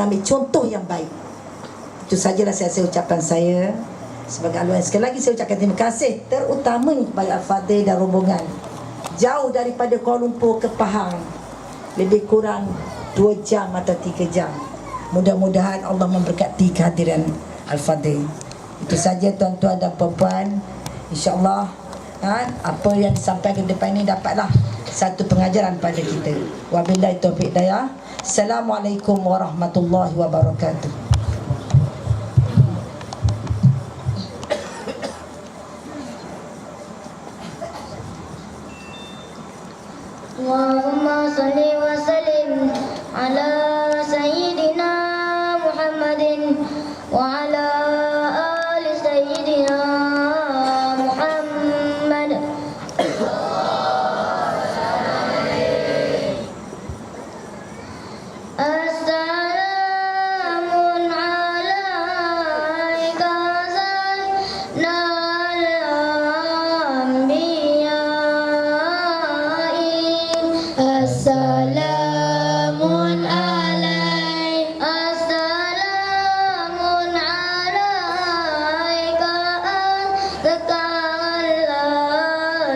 ambil contoh yang baik. Itu sajalah saya ucapan saya sebagai aluan. Sekali lagi saya ucapkan terima kasih terutama kepada Al-Fadhil dan rombongan. Jauh daripada Kuala Lumpur ke Pahang, lebih kurang 2 jam atau 3 jam. Mudah-mudahan Allah memberkati kehadiran Al-Fadhil. Itu saja tuan-tuan dan puan-puan. InsyaAllah apa yang disampaikan depan ini dapatlah satu pengajaran pada kita. Wabillahi taufiq hidayah. Assalamualaikum warahmatullahi wabarakatuh. Allahumma salli wa sallim ala sayyidina Muhammadin wa ala ali sayyidina Muhammad. Assalamun alaika sayyidinal anbiya'i. Assalamun alaika, assalamun alaika azkal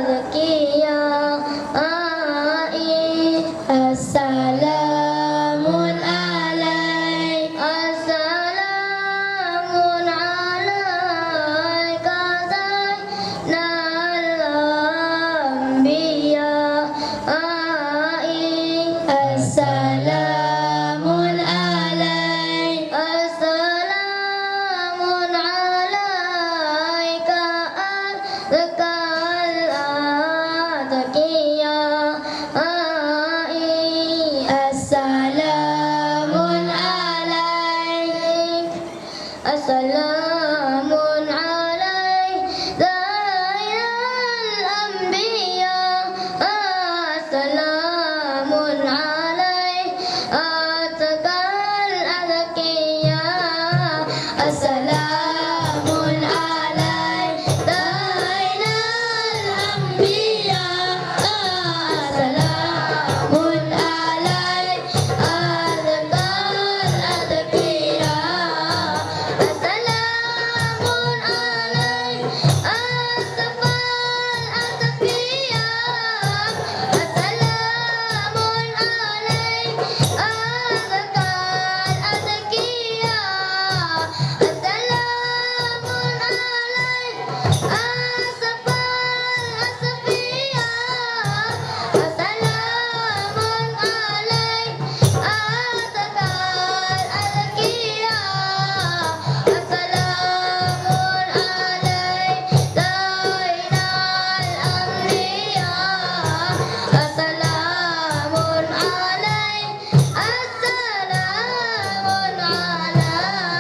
azkiya'i. Assalamun alaika, assalamun alaika sayyidinal anbiya'i. Assalamun alaika, assalamun alaika azkal azkiya'i. Assalamun alaik, assalamun alaik zainal anbiya. Assalamun alaik azkal azkiya. Assalamun alaik zainal anbiya. Assalamun alaik azkal azkiya. Assalamun alaik azkal azkiya. Assalamun alaik azkal azkiya. Assalamun alaik azkal azkiya. Assalamun alaik azkal azkiya. Assalamun alaik zainal anbiya. Assalamun alaik, assalamun alaik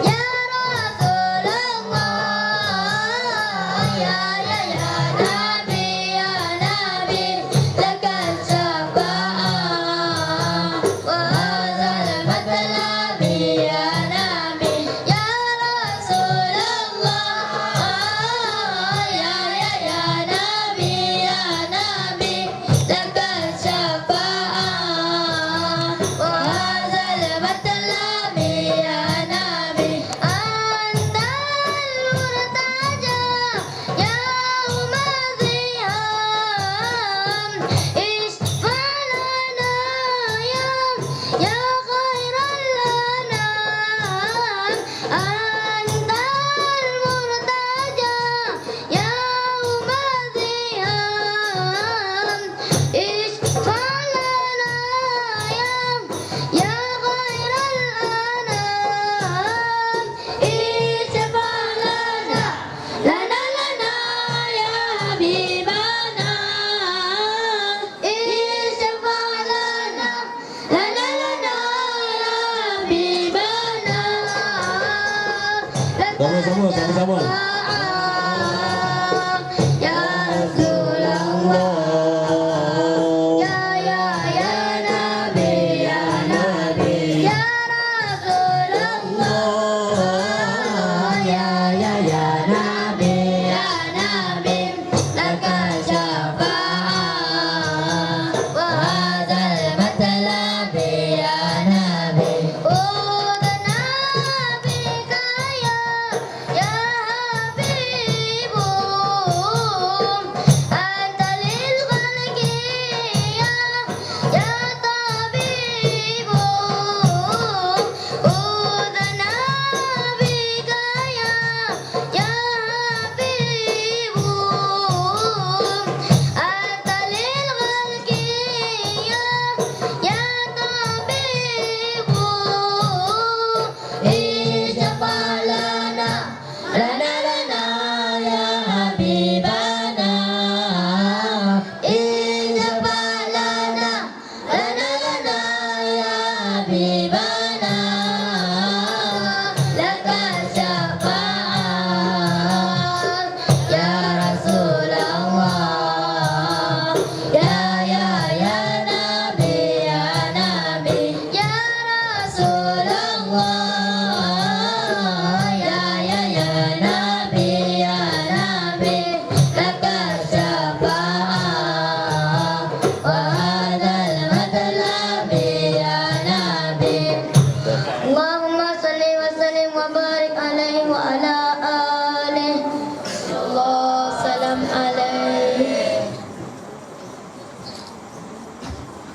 ya Rasulullah, ya Nabi, ya Nabi, lakal syafa'ah wa hadzal matlabi ya Nabi, ya Rasulullah, ya Nabi, ya Nabi, lakal syafa'ah wa hadzal matlabi ya Nabi. Antal murtaja yaumal qiyam, isfalana ya khairal anam. Antal murtaja yaumal qiyam, isfalana ya khairal anam. Isfalana lana lana ya habibana. Isfalana lana lana ya habibana. Sama-sama. Ya Rasulullah, ya Nabi, ya Nabi, ya Rasulullah, ya Nabi, ya Nabi, lakal syafa'ah wa hadzal matlabi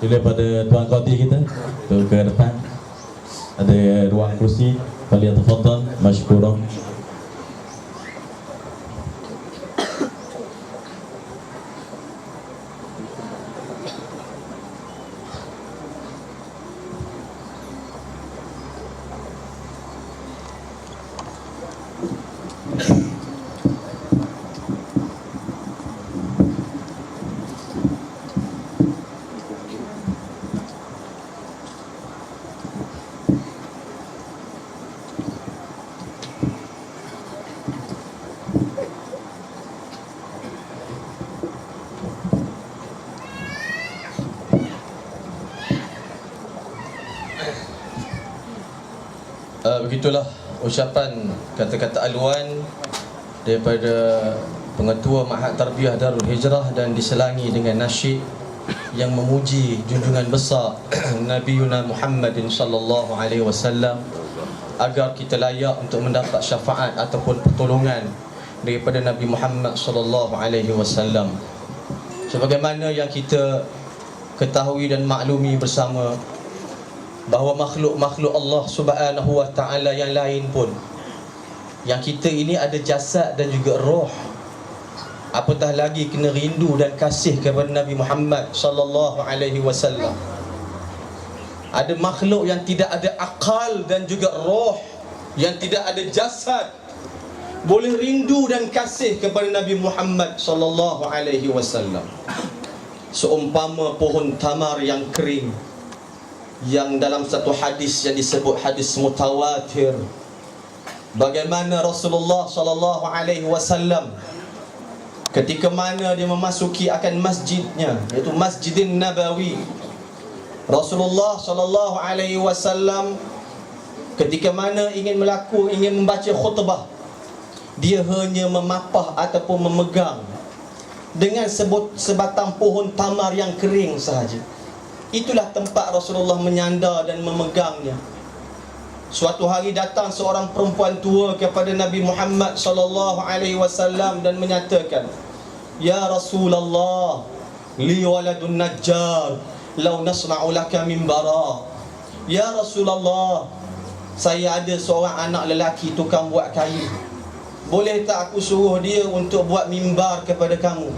Bila pada tuan koti kita tu ke depan, ada ruang kursi, falyatafaddal mashkuran. Begitulah ucapan kata-kata aluan daripada Pengetua Ma'had Tarbiyah Darul Hijrah, dan diselangi dengan nasyid yang memuji junjungan besar Nabi Yuna Muhammadin sallallahu alaihi wasallam, agar kita layak untuk mendapat syafaat ataupun pertolongan daripada Nabi Muhammad sallallahu alaihi wasallam. Sebagaimana yang kita ketahui dan maklumi bersama, bahawa makhluk-makhluk Allah Subhanahu wa ta'ala yang lain pun, yang kita ini ada jasad dan juga roh, apatah lagi kena rindu dan kasih kepada Nabi Muhammad sallallahu alaihi wasallam. Ada makhluk yang tidak ada akal dan juga roh, yang tidak ada jasad, boleh rindu dan kasih kepada Nabi Muhammad sallallahu alaihi wasallam. Seumpama pohon tamar yang kering, yang dalam satu hadis yang disebut hadis mutawatir, bagaimana Rasulullah sallallahu alaihi wasallam ketika mana dia memasuki akan masjidnya, iaitu Masjidin Nabawi, Rasulullah sallallahu alaihi wasallam ketika mana ingin membaca khutbah, dia hanya memapah ataupun memegang dengan sebatang pohon tamar yang kering sahaja. Itulah tempat Rasulullah menyandar dan memegangnya. Suatu hari datang seorang perempuan tua kepada Nabi Muhammad sallallahu alaihi wasallam dan menyatakan, "Ya Rasulullah, li waladun najjar, law nasna'u laka minbara." Ya Rasulullah, saya ada seorang anak lelaki tukang buat kayu. Boleh tak aku suruh dia untuk buat mimbar kepada kamu?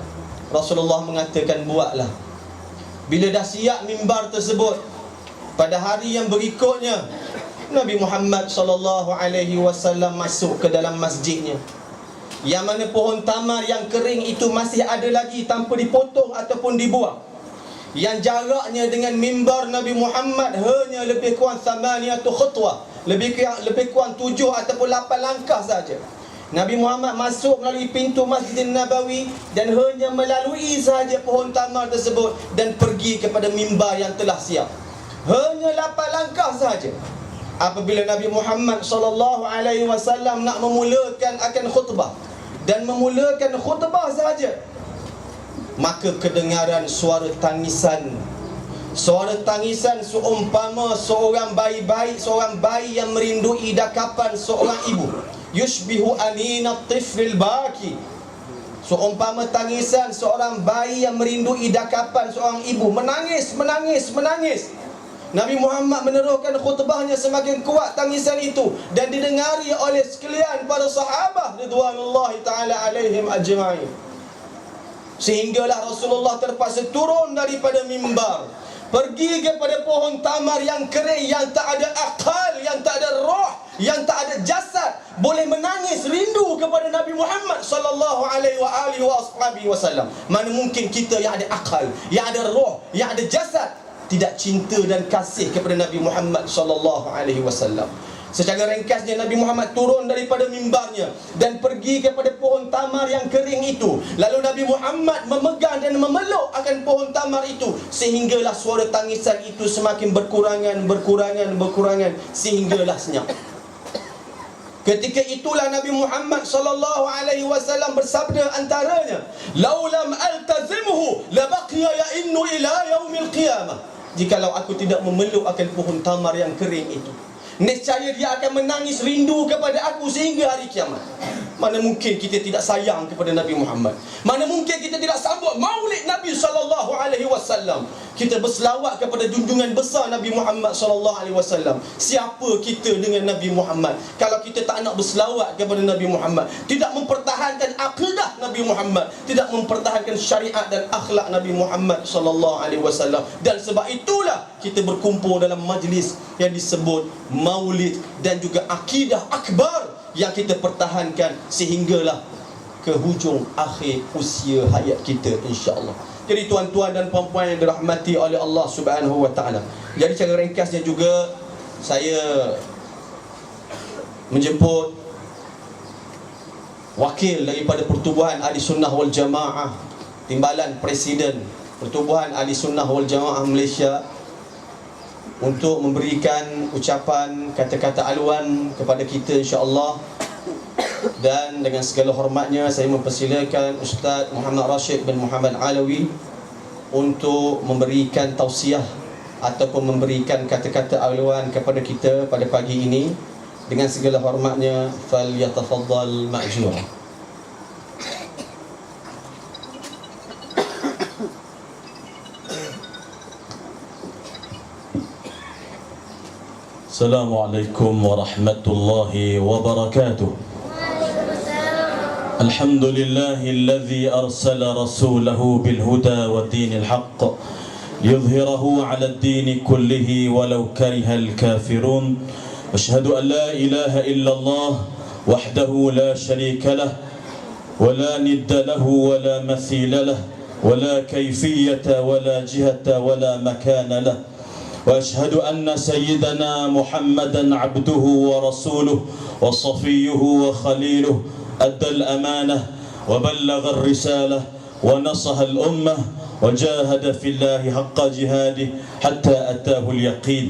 Rasulullah mengatakan, buatlah. Bila dah siap mimbar tersebut, pada hari yang berikutnya Nabi Muhammad sallallahu alaihi wasallam masuk ke dalam masjidnya, yang mana pohon tamar yang kering itu masih ada lagi tanpa dipotong ataupun dibuang, yang jaraknya dengan mimbar Nabi Muhammad hanya lebih kurang 8 khutwah, lebih kurang 7 ataupun 8 langkah saja. Nabi Muhammad masuk melalui pintu Masjidin Nabawi dan hanya melalui sahaja pohon tamar tersebut dan pergi kepada mimbar yang telah siap. Hanya 8 langkah sahaja. Apabila Nabi Muhammad sallallahu alaihi wasallam nak memulakan akan khutbah dan memulakan khutbah sahaja, maka kedengaran suara tangisan. Suara tangisan seumpama seorang bayi yang merindui dakapan seorang ibu. Yushbihu anina tifril baki. Seumpama tangisan seorang bayi yang merindui dakapan seorang ibu, menangis. Nabi Muhammad meneruskan khutbahnya, semakin kuat tangisan itu dan didengari oleh sekalian para sahabat ridwanullahi taala alaihim ajma'in. Sehinggalah Rasulullah terpaksa turun daripada mimbar, pergi kepada pohon tamar yang kering, yang tak ada akal, yang tak ada roh, yang tak ada jasad, boleh menangis rindu kepada Nabi Muhammad sallallahu alaihi wasallam. Mana mungkin kita yang ada akal, yang ada roh, yang ada jasad tidak cinta dan kasih kepada Nabi Muhammad sallallahu alaihi wasallam. Secara ringkasnya, Nabi Muhammad turun daripada mimbarnya dan pergi kepada pohon tamar yang kering itu. Lalu Nabi Muhammad memegang dan memeluk akan pohon tamar itu, sehinggalah suara tangisan itu semakin berkurangan sehinggalah senyap. Ketika itulah Nabi Muhammad sallallahu alaihi wasallam bersabda antaranya, "Laulam altazimuhu labaqiya ya'innu ila yaumil qiyamah." Jikalau aku tidak memeluk akan pohon tamar yang kering itu, nescaya dia akan menangis rindu kepada aku sehingga hari kiamat. Mana mungkin kita tidak sayang kepada Nabi Muhammad? Mana mungkin kita tidak sambut maulid Nabi SAW? Kita berselawat kepada junjungan besar Nabi Muhammad SAW. Siapa kita dengan Nabi Muhammad kalau kita tak nak berselawat kepada Nabi Muhammad, tidak mempertahankan akidah Nabi Muhammad, tidak mempertahankan syariat dan akhlak Nabi Muhammad SAW. Dan sebab itulah kita berkumpul dalam majlis yang disebut maulid dan juga akidah akbar yang kita pertahankan sehinggalah ke hujung akhir usia hayat kita, insya-Allah. Jadi tuan-tuan dan puan-puan yang dirahmati oleh Allah Subhanahu wa taala. Jadi cara ringkasnya juga saya menjemput wakil daripada Pertubuhan Ahli Sunnah wal Jamaah, Timbalan Presiden Pertubuhan Ahli Sunnah wal Jamaah Malaysia, untuk memberikan ucapan kata-kata aluan kepada kita, insya-Allah. Dan dengan segala hormatnya saya mempersilakan Ustaz Muhammad Rashid bin Muhammad Alawi untuk memberikan tausiah ataupun memberikan kata-kata aluan kepada kita pada pagi ini. Dengan segala hormatnya, falyatafaddal ma'jura. Assalamualaikum warahmatullahi wabarakatuh. Alhamdulillahilladzi arsala rasulahu bilhuda wa dinil haqq liyudhhirahu 'ala ad-din kullihi walau karihal kafirun. Asyhadu an la ilaha illallah wahdahu la syarika lah wa la nidda lahu wa la mathila lah wa la kayfiyata wa la jihata wa la makana lah. وأشهد أن سيدنا محمدا عبده ورسوله وصفيه وخليله أدى الأمانة وبلغ الرسالة ونصح الأمة وجاهد في الله حق جهاده حتى أتاه اليقين.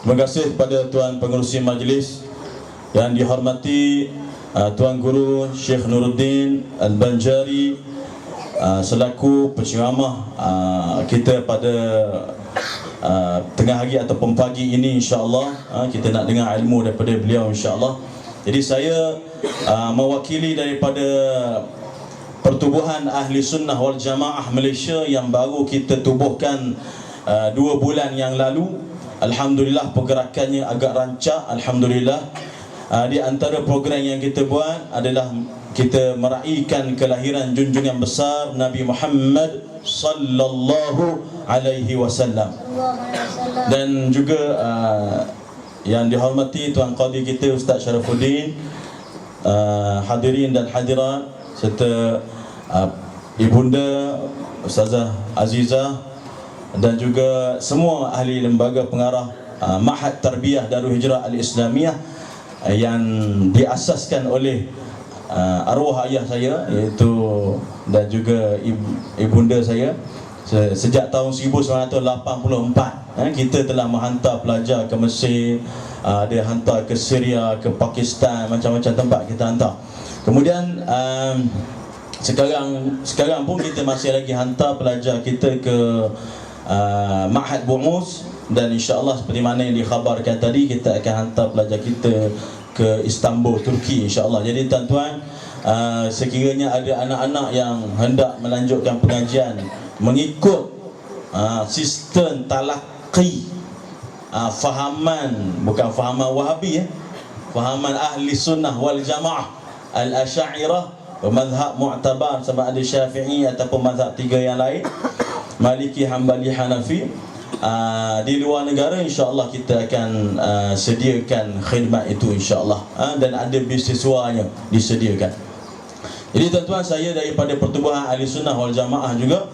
Terima kasih kepada Tuan Pengerusi Majlis yang dihormati Tuan Guru Syekh Nuruddin Al-Banjari selaku penceramah kita pada tengah hari ataupun pagi ini, insya-Allah kita nak dengar ilmu daripada beliau, insya-Allah. Jadi saya mewakili daripada Pertubuhan Ahli Sunnah wal Jamaah Malaysia yang baru kita tubuhkan 2 bulan yang lalu. Alhamdulillah pergerakannya agak rancak, alhamdulillah. Di antara program yang kita buat adalah kita meraihkan kelahiran junjungan besar Nabi Muhammad sallallahu alaihi wasallam. Dan juga yang dihormati Tuan Qadi kita Ustaz Syarafuddin, hadirin dan hadirat, serta Ibunda Ustazah Azizah dan juga semua ahli lembaga pengarah Ma'had Tarbiyah Darul Hijrah Al-Islamiyah yang diasaskan oleh arwah ayah saya, iaitu dan juga ibunda saya. Sejak tahun 1984 kita telah menghantar pelajar ke Mesir, dia hantar ke Syria, ke Pakistan, macam-macam tempat kita hantar. Kemudian sekarang pun kita masih lagi hantar pelajar kita ke Ma'had Bu'us, dan insya-Allah seperti mana yang dikhabarkan tadi, kita akan hantar pelajar kita ke Istanbul, Turki, insya-Allah. Jadi tuan-tuan, sekiranya ada anak-anak yang hendak melanjutkan pengajian mengikut sistem talaqi, fahaman, bukan fahaman Wahabi, fahaman Ahli Sunnah wal Jamaah Al-Asy'ariyah, mazhab mu'tabar sama ada Syafi'i ataupun mazhab 3 yang lain, Maliki, Hambali, Hanafi. Di luar negara, insya-Allah kita akan sediakan khidmat itu, insya-Allah, dan ada beasiswanya disediakan. Jadi tuan-tuan, saya daripada Pertubuhan Ahli Sunnah wal Jamaah juga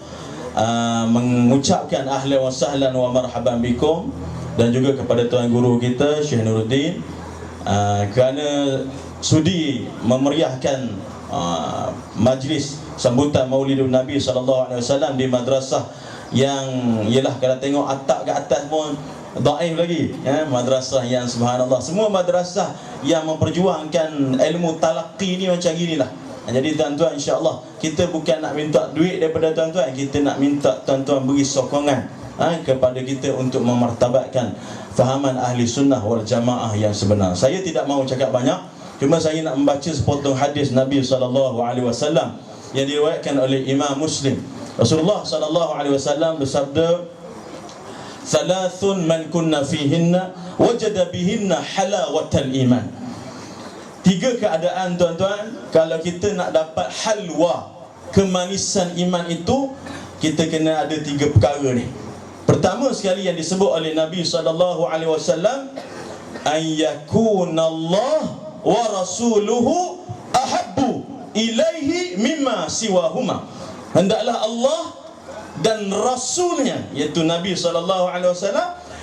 mengucapkan ahlan wa sahlan wa marhaban bikum, dan juga kepada Tuan Guru kita Syekh Nuruddin kerana sudi memeriahkan majlis sambutan Maulidun Nabi SAW di madrasah yang ialah, kalau tengok atap ke atas pun dhaif lagi, madrasah yang subhanallah, semua madrasah yang memperjuangkan ilmu talaqi ni macam ginilah. Jadi tuan-tuan, insya-Allah kita bukan nak minta duit daripada tuan-tuan, kita nak minta tuan-tuan beri sokongan kepada kita untuk memartabatkan fahaman Ahli Sunnah wal Jamaah yang sebenar. Saya tidak mahu cakap banyak Cuma saya nak membaca sepotong hadis Nabi SAW yang diriwayatkan oleh Imam Muslim. Rasulullah SAW bersabda, "Thalathun man kunna fihinna wajada bihinna halawatal iman." 3 keadaan tuan-tuan, kalau kita nak dapat halwa, kemanisan iman itu, kita kena ada 3 perkara ni. Pertama sekali yang disebut oleh Nabi SAW, an yakunallah wa rasuluhu ahabbu ilaihi mimma siwahuma. Hendaklah Allah dan Rasulnya, iaitu Nabi SAW,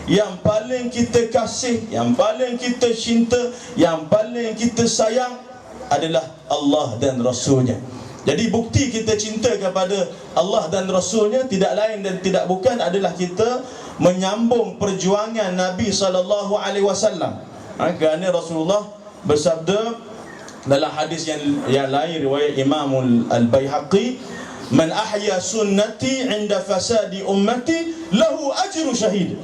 yang paling kita kasih, yang paling kita cinta, yang paling kita sayang adalah Allah dan Rasulnya. Jadi bukti kita cinta kepada Allah dan Rasulnya tidak lain dan tidak bukan adalah kita menyambung perjuangan Nabi SAW. Kerana Rasulullah bersabda dalam hadis yang lain riwayat Imam Al-Baihaqi, "Man ahya sunnati 'inda fasadi ummati lahu ajru syahid."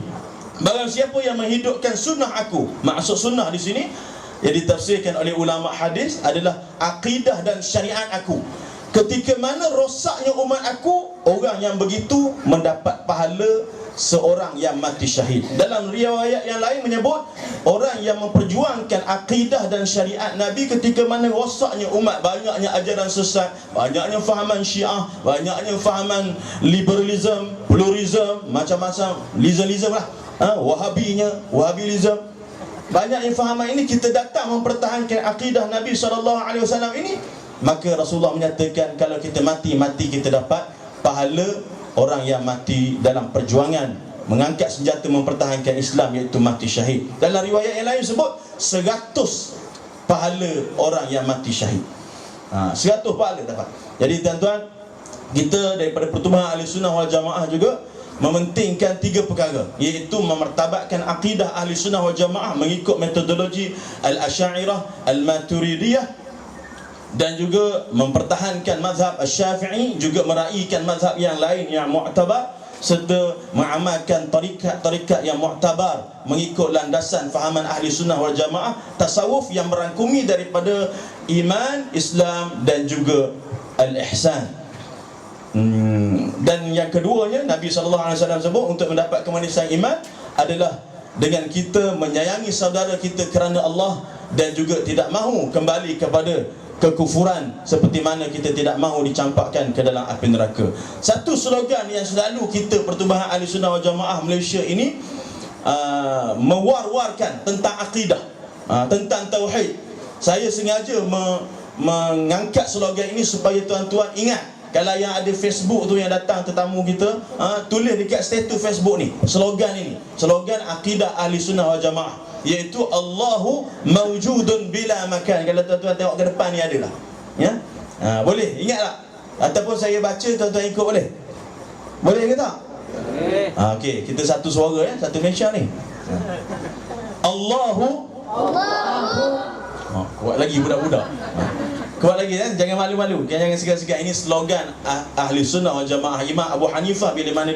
Barang siapa yang menghidupkan sunnah aku, maksud sunnah di sini yang ditafsirkan oleh ulama hadis adalah akidah dan syariat aku. Ketika mana rosaknya umat aku, orang yang begitu mendapat pahala seorang yang mati syahid. Dalam riwayat yang lain menyebut orang yang memperjuangkan akidah dan syariat Nabi ketika mana rosaknya umat, banyaknya ajaran sesat, banyaknya fahaman Syiah, banyaknya fahaman liberalism, pluralism, macam-macam liberalism lah, Wahabilism. Banyaknya fahaman ini, kita datang mempertahankan akidah Nabi SAW ini, maka Rasulullah menyatakan kalau kita mati kita dapat pahala orang yang mati dalam perjuangan mengangkat senjata mempertahankan Islam, iaitu mati syahid. Dalam riwayat yang lain sebut 100 pahala orang yang mati syahid. 100 pahala dapat. Jadi tuan-tuan, kita daripada Pertubuhan Ahli Sunnah wal Jamaah juga mementingkan 3 perkara, iaitu memartabatkan akidah Ahli Sunnah wal Jamaah mengikut metodologi Al-Asy'ariyah, Al-Maturidiyah, dan juga mempertahankan mazhab Asy-Syafi'i, juga meraihkan mazhab yang lain yang mu'tabar, serta mengamalkan tarikat yang mu'tabar mengikut landasan fahaman Ahli Sunnah wal Jamaah, tasawuf yang merangkumi daripada iman, Islam dan juga al-ihsan. Dan yang keduanya, Nabi SAW sebut untuk mendapat kemanisan iman adalah dengan kita menyayangi saudara kita kerana Allah dan juga tidak mahu kembali kepada kekufuran, seperti mana kita tidak mahu dicampakkan ke dalam api neraka. Satu slogan yang selalu kita Pertubuhan Ahli Sunnah wal Jamaah Malaysia ini mewar-warkan tentang akidah, tentang tauhid. Saya sengaja mengangkat slogan ini supaya tuan-tuan ingat. Kalau yang ada Facebook tu yang datang tetamu kita, tulis dekat status Facebook ni slogan ini, slogan akidah Ahli Sunnah wal Jamaah, iaitu Allahu mawjudun bila makan. Kalau tuan-tuan tengok ke depan ni adalah, ya, boleh ingat tak? Ataupun saya baca tuan-tuan ikut boleh? Boleh ke tak? Boleh. Okey, kita satu suara ya, satu Malaysia ni. Allahu kuat lagi budak-budak. Kuat lagi kan, jangan malu-malu, jangan segan-segan. Ini slogan Ahli Sunnah wal Jamaah. Imam Abu Hanifah bila mana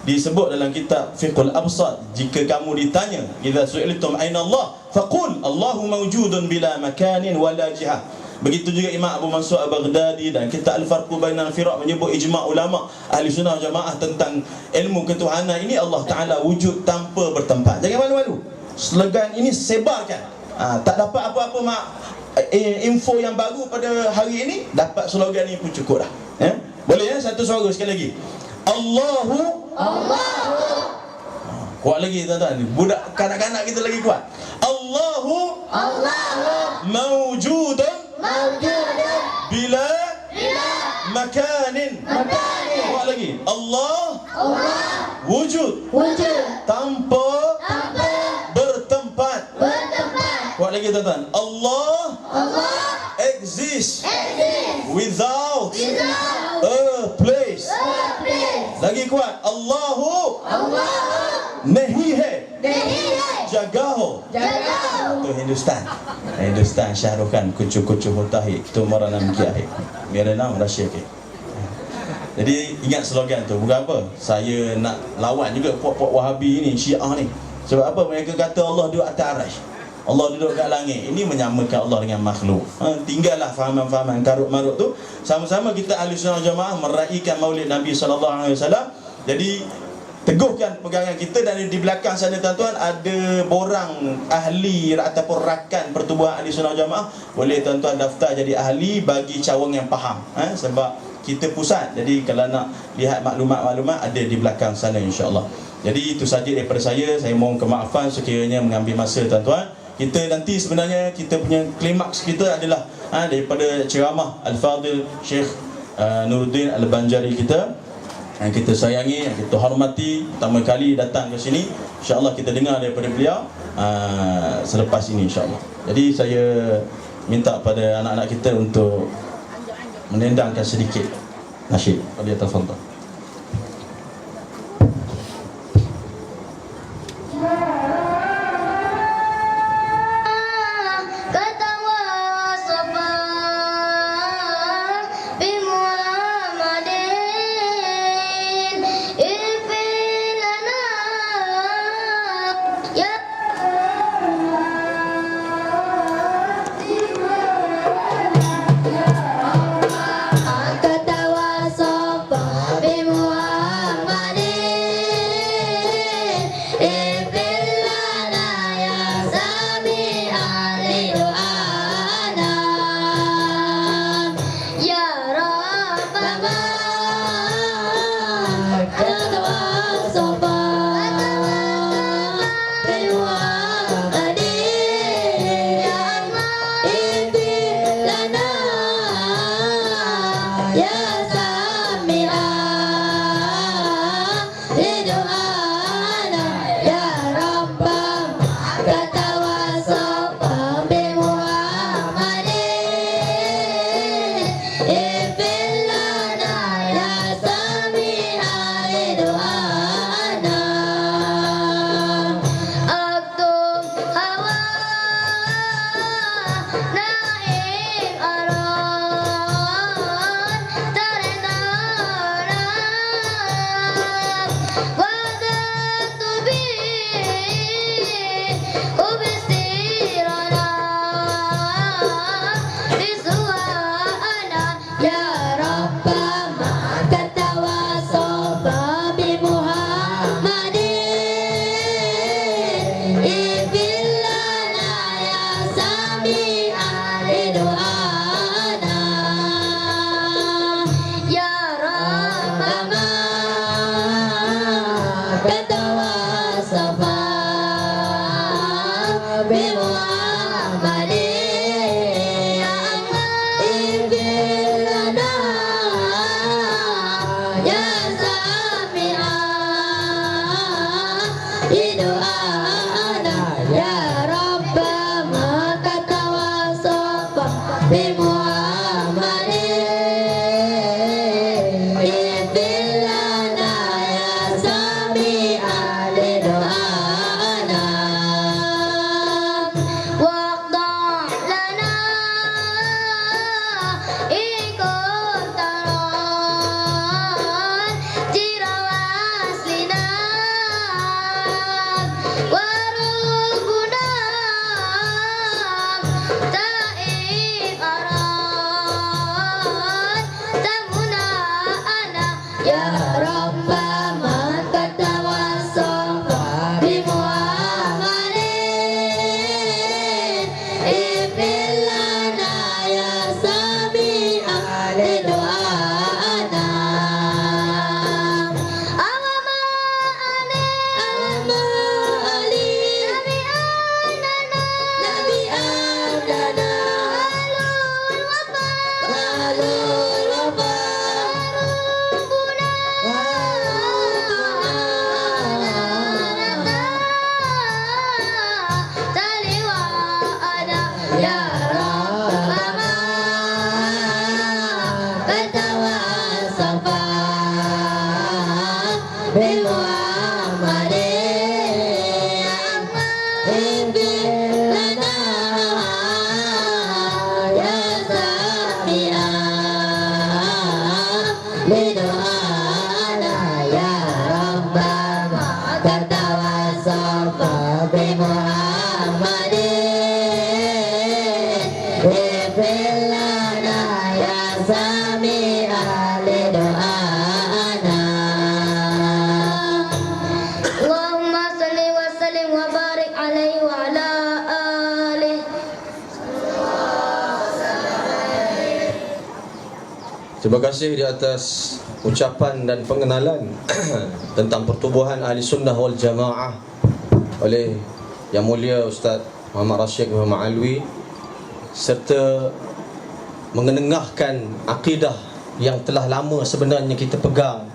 disebut dalam kitab Fiqhul Absat, jika kamu ditanya, idza su'iltum aina Allah faqul Allahu mawjudun bila makanin wala jihah. Begitu juga Imam Abu Mansur Al-Baghdadi dan kitab Al-Farqu Bainal Firaq menyebut ijma' ulama Ahli Sunnah wal Jamaah tentang ilmu ketuhanan ini, Allah Ta'ala wujud tanpa bertempat. Jangan malu-malu, slogan ini sebarkan. Tak dapat apa-apa info yang baru pada hari ini, dapat slogan ini pun cukup dah, ya? Boleh ya, satu suara sekali lagi. Allahu kuat lagi tuan-tuan, budak kanak-kanak kita lagi kuat. Allahu mawjudun bila makanin. Kuat lagi. Allah wujud tanpa bertempat. Kuat lagi tuan-tuan. Allah exist without a place. Lagi kuat. Allahu nahi hai jaga ho. Tu Hindustan Shahrukh Khan kucu-kucu hota hai tu mara nam kiya hai, mera naam rahsia ke. Jadi ingat slogan tu. Bukan apa saya nak lawan juga puak-puak Wahabi ni, Syiah ni. Sebab apa? Mereka kata Allah duduk atas arasy. Allah duduk kat langit. Ini menyamakan Allah dengan makhluk. Tinggallah fahaman-fahaman karut-marut tu. Sama-sama kita ahli sunnah jamaah meraihkan maulid Nabi SAW. Jadi teguhkan pegangan kita. Dan di belakang sana tuan-tuan ada borang ahli ataupun rakan pertubuhan ahli sunnah jamaah. Boleh tuan-tuan daftar jadi ahli bagi cawang yang faham. Sebab kita pusat. Jadi kalau nak lihat maklumat-maklumat ada di belakang sana, insya-Allah. Jadi itu saja daripada saya. Saya mohon kemaafan sekiranya mengambil masa tuan-tuan. Kita nanti sebenarnya kita punya klimaks kita adalah daripada ceramah Al-Fadhil Syekh Nuruddin Al-Banjari kita yang kita sayangi, yang kita hormati, pertama kali datang ke sini. InsyaAllah kita dengar daripada beliau selepas ini, insyaAllah. Jadi saya minta pada anak-anak kita untuk menendangkan sedikit nasyid. Pada tafadhal. Muhammadin عليه وعلى آله. Terima kasih di atas ucapan dan pengenalan tentang pertubuhan Ahli Sunnah wal Jamaah oleh Yang Mulia Ustaz Muhammad Rashid Muhammad Alwi, serta mengenengahkan akidah yang telah lama sebenarnya kita pegang,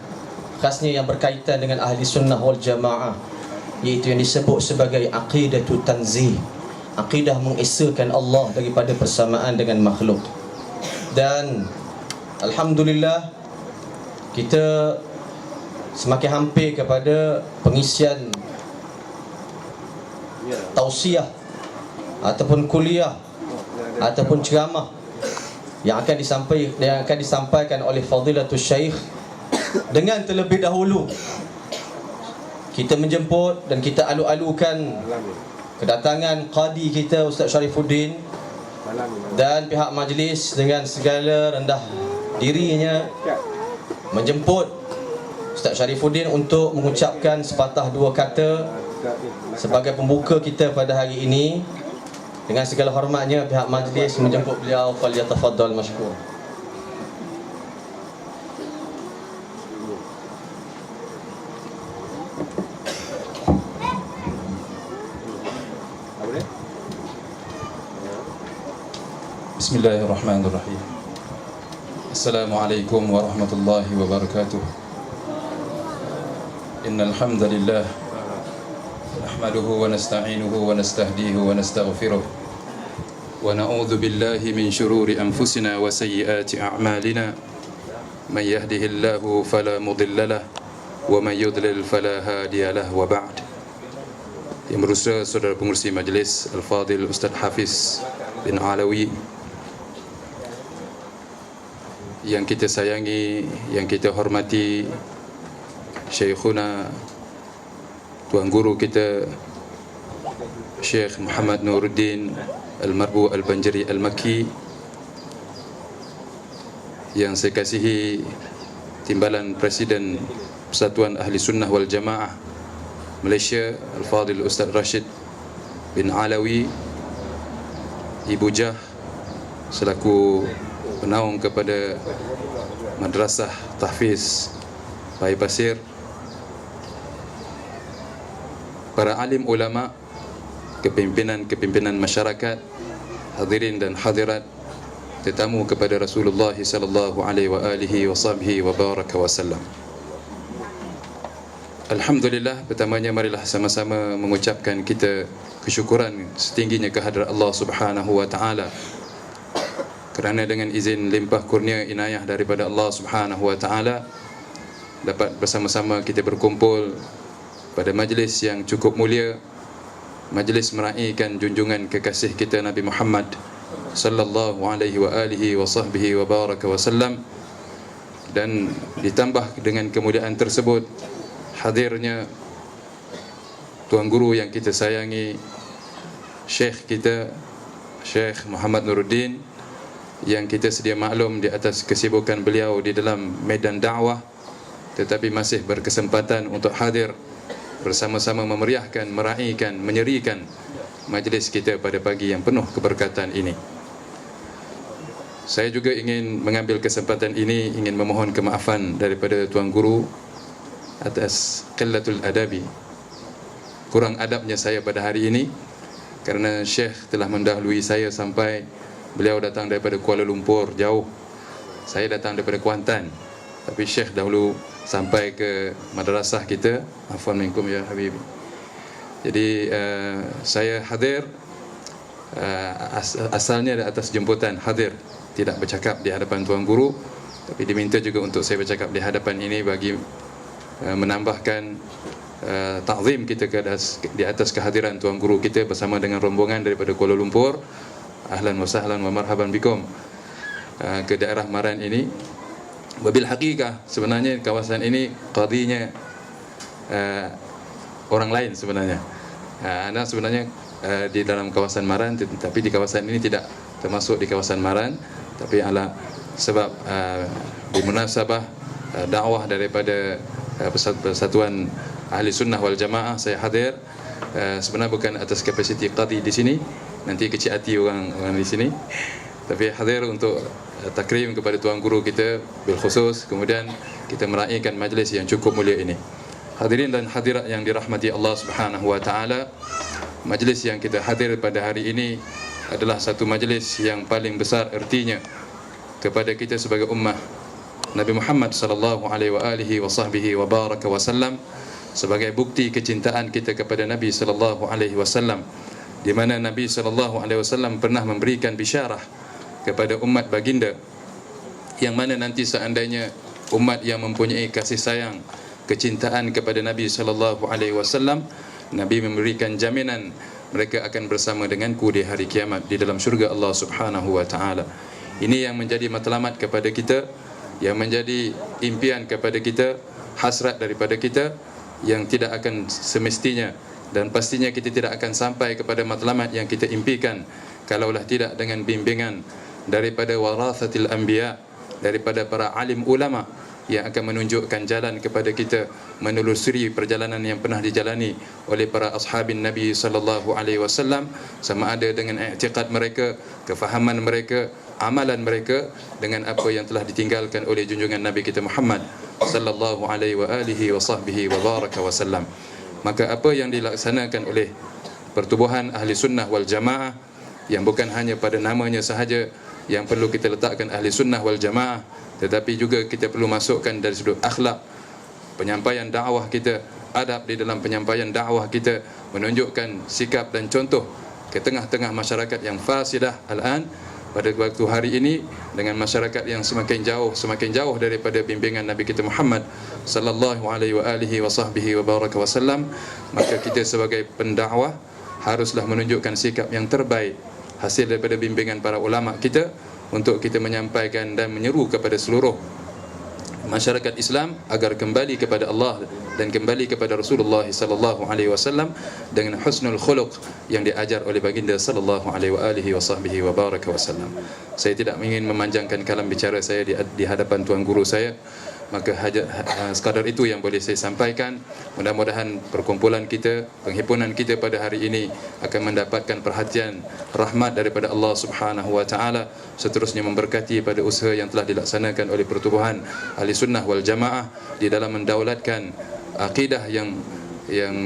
khasnya yang berkaitan dengan Ahli Sunnah wal Jamaah, iaitu yang disebut sebagai aqidatu tanzih, akidah mengesakan Allah daripada persamaan dengan makhluk. Dan alhamdulillah, kita semakin hampir kepada pengisian tausiah ataupun kuliah ataupun ceramah yang akan disampaikan oleh Fadilatul Syekh. Dengan terlebih dahulu kita menjemput dan kita alu-alukan kedatangan qadi kita Ustaz Sharifuddin dan pihak majlis dengan segala rendah dirinya menjemput Ustaz Sharifuddin untuk mengucapkan sepatah dua kata sebagai pembuka kita pada hari ini. Dengan segala hormatnya pihak majlis menjemput beliau, falyatafaddal mashkur. Bismillahirrahmanirrahim. Assalamualaikum warahmatullahi wabarakatuh. Innal hamdalillah nahmaduhu wa nasta'inuhu wa nastahdihi wa nastaghfiruh wa na'udzu billahi min shururi anfusina wa sayyiati a'malina. Man yahdihillahu fala mudilla lahu wa man yudlil fala hadiya lahu, wa ba'd. Yang berusaha saudara pengurusi majlis Al-Fadil Ustaz Hafiz bin Alawi, yang kita sayangi, yang kita hormati, Syekhuna, Tuan Guru kita Syekh Muhammad Nuruddin Al-Marbu Al-Banjari Al-Makki, yang saya kasihi Timbalan Presiden Persatuan Ahli Sunnah wal Jamaah Malaysia Al-Fadil Ustaz Rashid bin Alawi, Ibu Jah selaku penaung kepada Madrasah Tahfiz Pai Pasir, para alim ulama, kepimpinan masyarakat, hadirin dan hadirat, tetamu kepada Rasulullah sallallahu alaihi wa alihi wa baraka wasallam. Alhamdulillah, pertamanya marilah sama-sama mengucapkan kita kesyukuran setingginya kehadrat Allah Subhanahu wa taala, kerana dengan izin limpah kurnia inayah daripada Allah Subhanahu wa taala dapat bersama-sama kita berkumpul pada majlis yang cukup mulia, majlis meraihkan junjungan kekasih kita Nabi Muhammad sallallahu alaihi wa alihi wa sahbihi wa baraka wasallam. Dan ditambah dengan kemuliaan tersebut hadirnya Tuan Guru yang kita sayangi, Syekh kita Syekh Muhammad Nuruddin, yang kita sedia maklum di atas kesibukan beliau di dalam medan dakwah, tetapi masih berkesempatan untuk hadir bersama-sama memeriahkan, meraihkan, menyerikan majlis kita pada pagi yang penuh keberkatan ini. Saya juga ingin mengambil kesempatan ini, ingin memohon kemaafan daripada Tuan Guru atas qillatul adabi, kurang adabnya saya pada hari ini, kerana Syekh telah mendahului saya sampai beliau datang daripada Kuala Lumpur jauh, saya datang daripada Kuantan, tapi Syekh dahulu sampai ke madrasah kita. Afwan minkum ya Habib. Jadi saya hadir, asalnya di atas jemputan hadir, tidak bercakap di hadapan Tuan Guru, tapi diminta juga untuk saya bercakap di hadapan ini bagi menambahkan ta'zim kita di atas kehadiran Tuan Guru kita bersama dengan rombongan daripada Kuala Lumpur. Ahlan wa sahlan wa marhaban bikum ke daerah Maran ini. Wabil haqiqah, sebenarnya kawasan ini qadinya orang lain sebenarnya. Anda sebenarnya di dalam kawasan Maran, tapi di kawasan ini tidak termasuk di kawasan Maran, tapi ala sebab bimunasabah dakwah daripada Persatuan Ahli Sunnah wal Jamaah, saya hadir sebenarnya bukan atas kapasiti qadi di sini, nanti kecil hati orang di sini, tapi hadir untuk takrim kepada tuan guru kita bil khusus, kemudian kita meraihkan majlis yang cukup mulia ini. Hadirin dan hadirat yang dirahmati Allah Subhanahu wa taala, majlis yang kita hadir pada hari ini adalah satu majlis yang paling besar ertinya kepada kita sebagai ummah Nabi Muhammad sallallahu alaihi wasallam, sebagai bukti kecintaan kita kepada Nabi sallallahu alaihi wasallam, di mana Nabi sallallahu alaihi wasallam pernah memberikan bisyarah kepada umat baginda, yang mana nanti seandainya umat yang mempunyai kasih sayang, kecintaan kepada Nabi sallallahu alaihi wasallam, Nabi memberikan jaminan mereka akan bersama denganku di hari kiamat di dalam syurga Allah Subhanahu wa taala. Ini yang menjadi matlamat kepada kita, yang menjadi impian kepada kita, hasrat daripada kita, yang tidak akan semestinya dan pastinya kita tidak akan sampai kepada matlamat yang kita impikan kalaulah tidak dengan bimbingan daripada warathatil anbiya, daripada para alim ulama yang akan menunjukkan jalan kepada kita menelusuri perjalanan yang pernah dijalani oleh para ashabin Nabi sallallahu alaihi wasallam, sama ada dengan i'tiqad mereka, kefahaman mereka, amalan mereka dengan apa yang telah ditinggalkan oleh junjungan Nabi kita Muhammad sallallahu alaihi wasallam. Maka apa yang dilaksanakan oleh pertubuhan ahli sunnah wal jamaah, yang bukan hanya pada namanya sahaja yang perlu kita letakkan ahli sunnah wal jamaah, tetapi juga kita perlu masukkan dari sudut akhlak penyampaian dakwah kita, adab di dalam penyampaian dakwah kita, menunjukkan sikap dan contoh ke tengah-tengah masyarakat yang fasidah al-an pada waktu hari ini, dengan masyarakat yang semakin jauh daripada bimbingan Nabi kita Muhammad sallallahu alaihi wasallam. Maka kita sebagai pendakwah haruslah menunjukkan sikap yang terbaik hasil daripada bimbingan para ulama kita, untuk kita menyampaikan dan menyeru kepada seluruh masyarakat Islam agar kembali kepada Allah dan kembali kepada Rasulullah sallallahu alaihi wasallam dengan husnul khuluq yang diajar oleh baginda sallallahu alaihi wasallam. Saya tidak ingin memanjangkan kalam bicara saya di hadapan tuan guru saya, maka sekadar itu yang boleh saya sampaikan. Mudah-mudahan perkumpulan kita, penghimpunan kita pada hari ini akan mendapatkan perhatian rahmat daripada Allah Subhanahu wa taala, seterusnya memberkati pada usaha yang telah dilaksanakan oleh pertubuhan ahli sunnah wal jamaah di dalam mendaulatkan akidah yang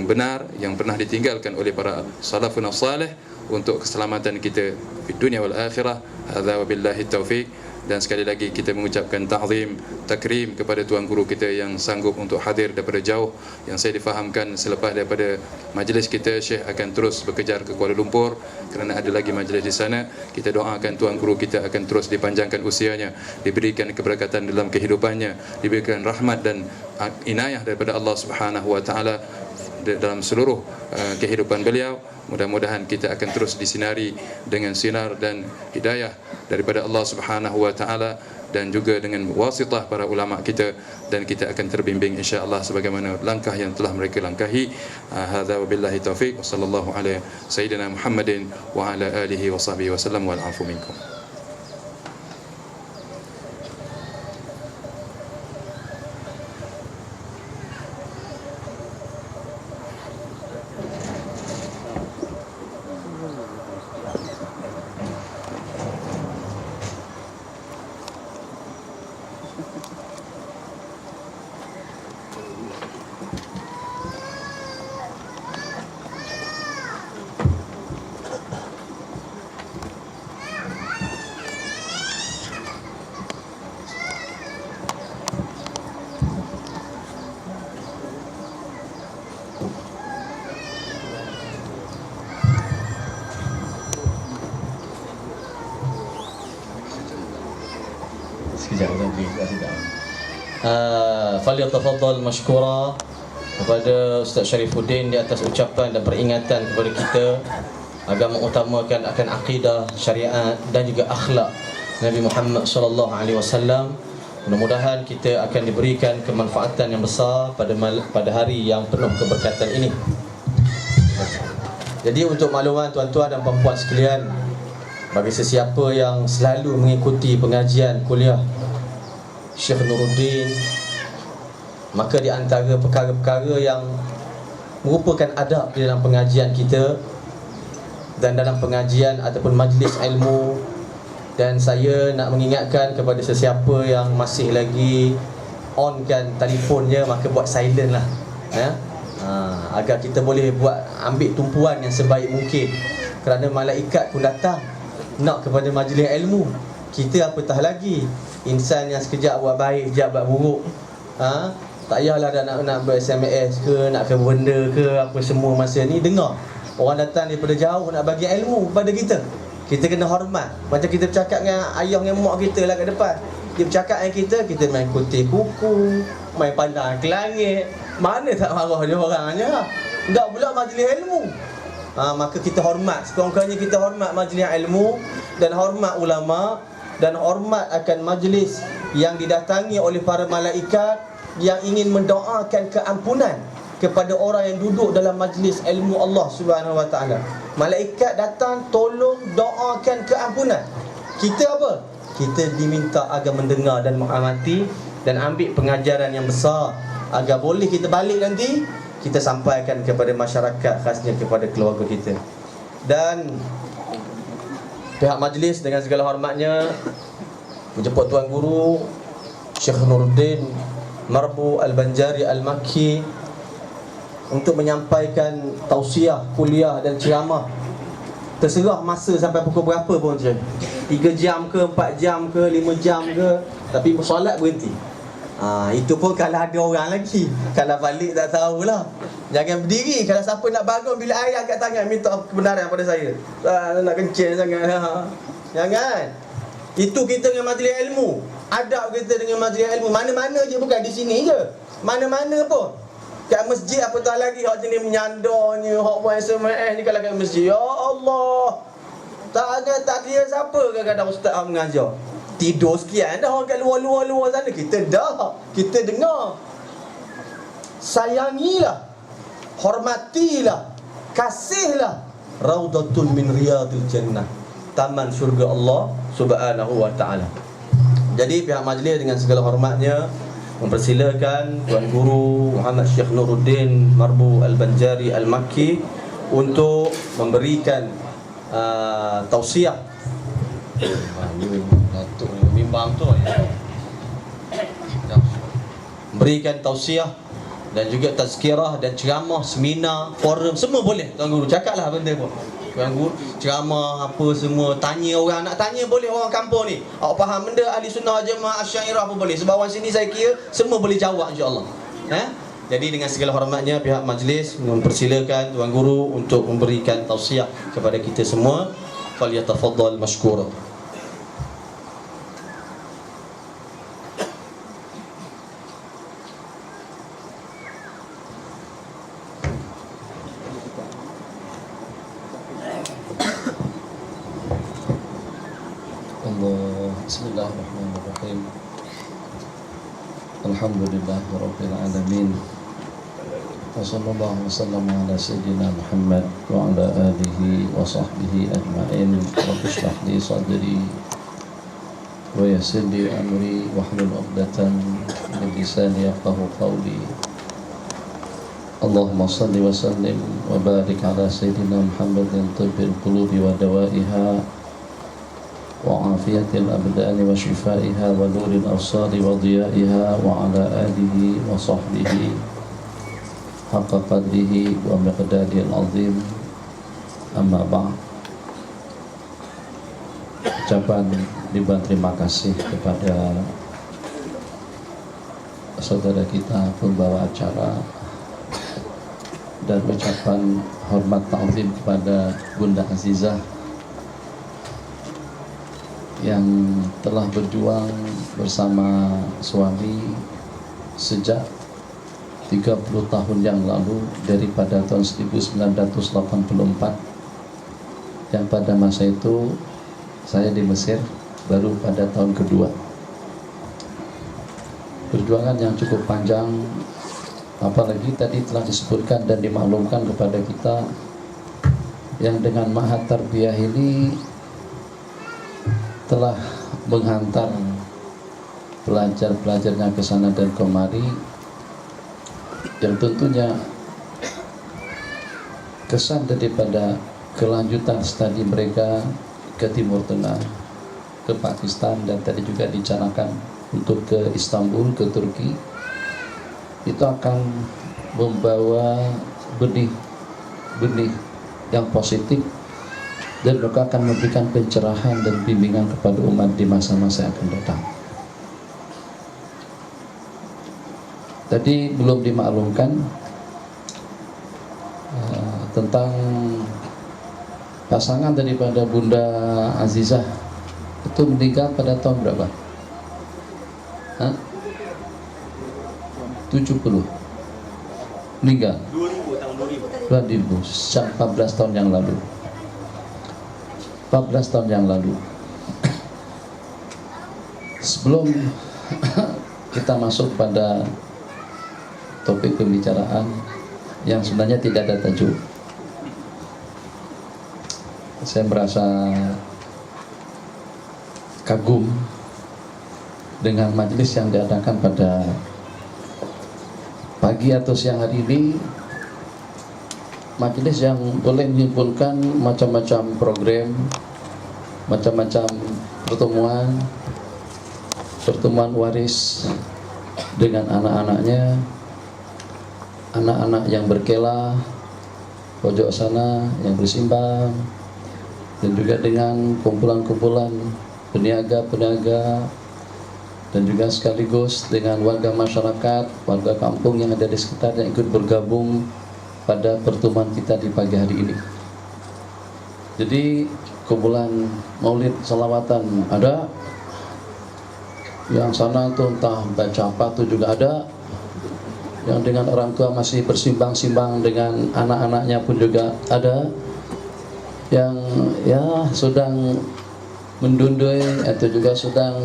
benar yang pernah ditinggalkan oleh para salafun salih untuk keselamatan kita di dunia wal akhirah. Hadza wabillahi taufik. Dan sekali lagi kita mengucapkan ta'zim, takrim kepada tuan guru kita yang sanggup untuk hadir daripada jauh, yang saya difahamkan selepas daripada majlis kita, Syekh akan terus berkejar ke Kuala Lumpur kerana ada lagi majlis di sana. Kita doakan tuan guru kita akan terus dipanjangkan usianya, diberikan keberkatan dalam kehidupannya, diberikan rahmat dan inayah daripada Allah Subhanahu wa taala dalam seluruh kehidupan beliau. Mudah-mudahan kita akan terus disinari dengan sinar dan hidayah daripada Allah Subhanahu wa taala, dan juga dengan wasitah para ulama kita, dan kita akan terbimbing insya-Allah sebagaimana langkah yang telah mereka langkahi. Hadza wabillahi taufik, sallallahu alaihi sayyidina Muhammadin wa ala alihi wa sahbihi wasallam, wal afu minkum. Falyatafaddal mashkura kepada Ustaz Syarifuddin di atas ucapan dan peringatan kepada kita agar mengutamakan akan akidah, syariat dan juga akhlak Nabi Muhammad sallallahu alaihi wasallam. Mudah-mudahan kita akan diberikan kemanfaatan yang besar pada hari yang penuh keberkatan ini. Jadi untuk makluman tuan-tuan dan puan-puan sekalian, bagi sesiapa yang selalu mengikuti pengajian kuliah Syekh Nuruddin, maka di antara perkara-perkara yang merupakan adab di dalam pengajian kita dan dalam pengajian ataupun majlis ilmu. Dan saya nak mengingatkan kepada sesiapa yang masih lagi onkan telefonnya, maka buat silent lah, ya? Agar kita boleh ambil tumpuan yang sebaik mungkin. Kerana malaikat pun datang nak kepada majlis ilmu. Kita apatah lagi insan yang sekejap buat baik, sekejap buat buruk. Tak payahlah dah nak ber-SMS ke, nak ke benda ke, apa semua masa ni. Dengar orang datang daripada jauh nak bagi ilmu kepada kita, kita kena hormat. Macam kita bercakap dengan ayah dengan mak kita lah kat depan, dia bercakap dengan kita main kutip kuku, main pandang ke langit. Mana tak marah dia orangnya. Tak pula majlis ilmu. Maka kita hormat, sekurang-kurangnya kita hormat majlis ilmu dan hormat ulama, dan hormat akan majlis yang didatangi oleh para malaikat yang ingin mendoakan keampunan kepada orang yang duduk dalam majlis ilmu Allah Subhanahu Wa Taala. Malaikat datang tolong doakan keampunan. Kita apa? Kita diminta agar mendengar dan mengamati dan ambil pengajaran yang besar, agar boleh kita balik nanti kita sampaikan kepada masyarakat, khasnya kepada keluarga kita. Dan pihak majlis dengan segala hormatnya menjemput Tuan Guru Syekh Nuruddin Marbu Al-Banjari Al-Makki untuk menyampaikan tausiah, kuliah dan ceramah. Terserah masa sampai pukul berapa pun, Syekh. 3 jam ke, 4 jam ke, 5 jam ke, tapi solat berhenti. Itu pun kalau ada orang lagi. Kalau balik tak tahulah. Jangan berdiri. Kalau siapa nak bangun bila air angkat tangan, minta kebenaran pada saya. Nak kencing sangat. Jangan. Itu kita dengan majlis ilmu. Adab kita dengan majlis ilmu. Mana-mana je, bukan di sini je. Mana-mana pun. Kat masjid apatah lagi hak jenis menyandornya, hak buat SMS ni kalau kat masjid. Ya Allah. Tak kira siapa kadang-kadang ustaz mengajar. Tidur sekian dah orang kat luar sana. Kita dengar. Sayangilah, hormatilah, kasihlah raudatun min riyadil jannah, taman syurga Allah Subhanahu Wa Taala. Jadi pihak majlis dengan segala hormatnya mempersilakan Tuan Guru Muhammad Syekh Nuruddin Marbu Al-Banjari Al-Makki untuk memberikan tausiah. Berikan tausiah dan juga tazkirah dan ceramah, seminar, forum, semua boleh Tuan Guru. Cakaplah benda pun Tuan Guru, ceramah apa semua, tanya orang, nak tanya boleh orang kampung ni. Awak faham benda ahli sunnah jemaah Asy'ariyah apa boleh. Sebab orang sini saya kira semua boleh jawab insya-Allah. Jadi dengan segala hormatnya pihak majlis mempersilakan Tuan Guru untuk memberikan tausiah kepada kita semua. Falyatafaddal mashkura. Bismillahirrahmanirrahim. Alhamdulillahirabbil alamin. Wa sallallahu wasallam ala sayyidina Muhammad wa ala alihi wa sahbihi ajma'in. Rabbi shrah li sadri wa yassir li amri wahlul 'uqdatam min lisani yafqahu qawli. Allahumma shalli wa sallim wa barik ala sayyidina Muhammadin tibbil qulubi wa dawaiha وعافية الأبدان وشفائها ونور الأبصار وضيائها وعلى آله وصحبه حق قدره ومقداره العظيم. أما بعد. Ucapan ribuan terima kasih kepada saudara kita pembawa acara, dan ucapan hormat ta'zim kepada Bunda Azizah yang telah berjuang bersama suami sejak 30 tahun yang lalu, daripada tahun 1984, yang pada masa itu saya di Mesir baru pada tahun kedua. Perjuangan yang cukup panjang, apalagi tadi telah disebutkan dan dimaklumkan kepada kita yang dengan Ma'had Tarbiyah ini telah menghantar pelajar-pelajarnya ke sana dan kemari, yang tentunya kesan daripada kelanjutan studi mereka ke Timur Tengah, ke Pakistan, dan tadi juga dicanakan untuk ke Istanbul, ke Turki, itu akan membawa benih yang positif dan juga akan memberikan pencerahan dan bimbingan kepada umat di masa-masa yang akan datang. Tadi belum dimaklumkan tentang pasangan daripada Bunda Azizah itu meninggal pada tahun berapa? 70 meninggal 2000, 14 tahun yang lalu. 14 tahun yang lalu. Sebelum kita masuk pada topik pembicaraan yang sebenarnya tidak ada tajuk, saya merasa kagum dengan majelis yang diadakan pada pagi atau siang hari ini. Majelis yang boleh menyimpulkan macam-macam program, macam-macam pertemuan waris dengan anak-anaknya, anak-anak yang berkela pojok sana yang bersimbang, dan juga dengan kumpulan-kumpulan peniaga-peniaga, dan juga sekaligus dengan warga masyarakat, warga kampung yang ada di sekitar yang ikut bergabung pada pertemuan kita di pagi hari ini. Jadi kumpulan maulid salawatan ada, yang sana tuh entah baca apa tuh juga ada, yang dengan orang tua masih bersimbang-simbang dengan anak-anaknya pun juga ada, yang ya sedang mendundui atau juga sedang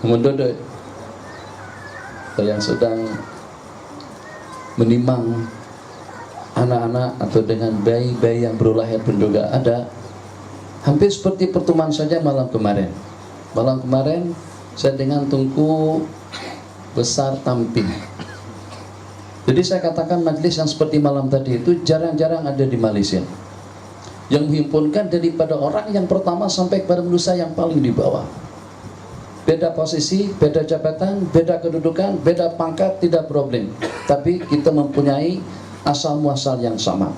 mendundui, atau yang sedang menimang anak-anak atau dengan bayi-bayi yang baru lahir pun juga ada. Hampir seperti pertemuan saja malam kemarin. Malam kemarin saya dengan Tunku Besar Tampin. Jadi saya katakan majelis yang seperti malam tadi itu jarang-jarang ada di Malaysia, yang menghimpunkan daripada orang yang pertama sampai kepada manusia yang paling di bawah. Beda posisi, beda jabatan, beda kedudukan, beda pangkat, tidak problem, tapi kita mempunyai asal muasal yang sama.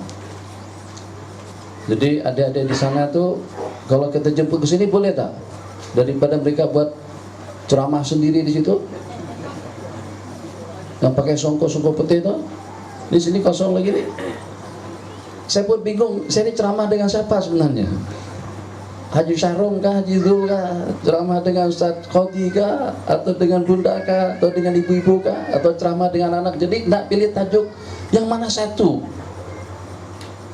Jadi adik-adik di sana tuh kalau kita jemput ke sini boleh tak? Daripada mereka buat ceramah sendiri di situ, yang pakai songkok putih itu, di sini kosong lagi nih. Saya pun bingung, saya ini ceramah dengan siapa sebenarnya? Haji Syahrum kah, Haji Zul kah, ceramah dengan Ustaz Qadhi kah, atau dengan bunda kah, atau dengan ibu-ibu kah, atau ceramah dengan anak. Jadi nak pilih tajuk yang mana satu,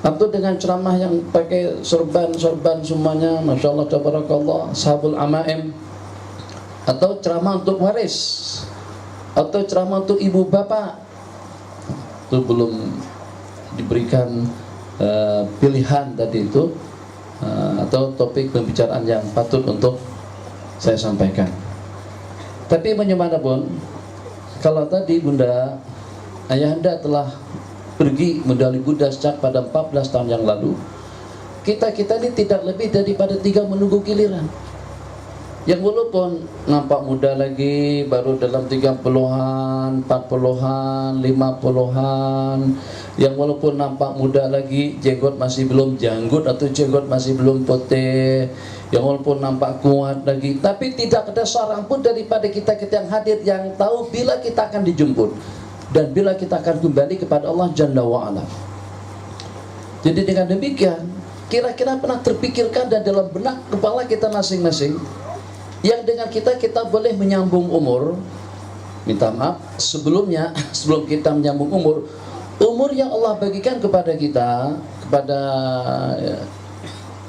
atau dengan ceramah yang pakai sorban semuanya, Masya Allah, Tabarakallah, Sahabul Amaim, atau ceramah untuk waris, atau ceramah untuk ibu bapak. Itu belum diberikan pilihan tadi itu, atau topik pembicaraan yang patut untuk saya sampaikan. Tapi bagaimanapun, kalau tadi Bunda Ayahanda telah pergi medali Buddha sejak pada 14 tahun yang lalu, kita ini tidak lebih daripada 3 menunggu giliran. Yang walaupun nampak muda lagi, baru dalam 30-an, 40-an, 50-an, yang walaupun nampak muda lagi, jenggot masih belum janggut atau jenggot masih belum putih, yang walaupun nampak kuat lagi, tapi tidak ada seorang pun daripada kita yang hadir yang tahu bila kita akan dijemput dan bila kita akan kembali kepada Allah Jalla wa'ala. Jadi dengan demikian, kira-kira pernah terpikirkan dan dalam benak kepala kita masing-masing, yang dengan kita boleh menyambung umur. Minta maaf sebelumnya, sebelum kita menyambung umur yang Allah bagikan kepada kita, kepada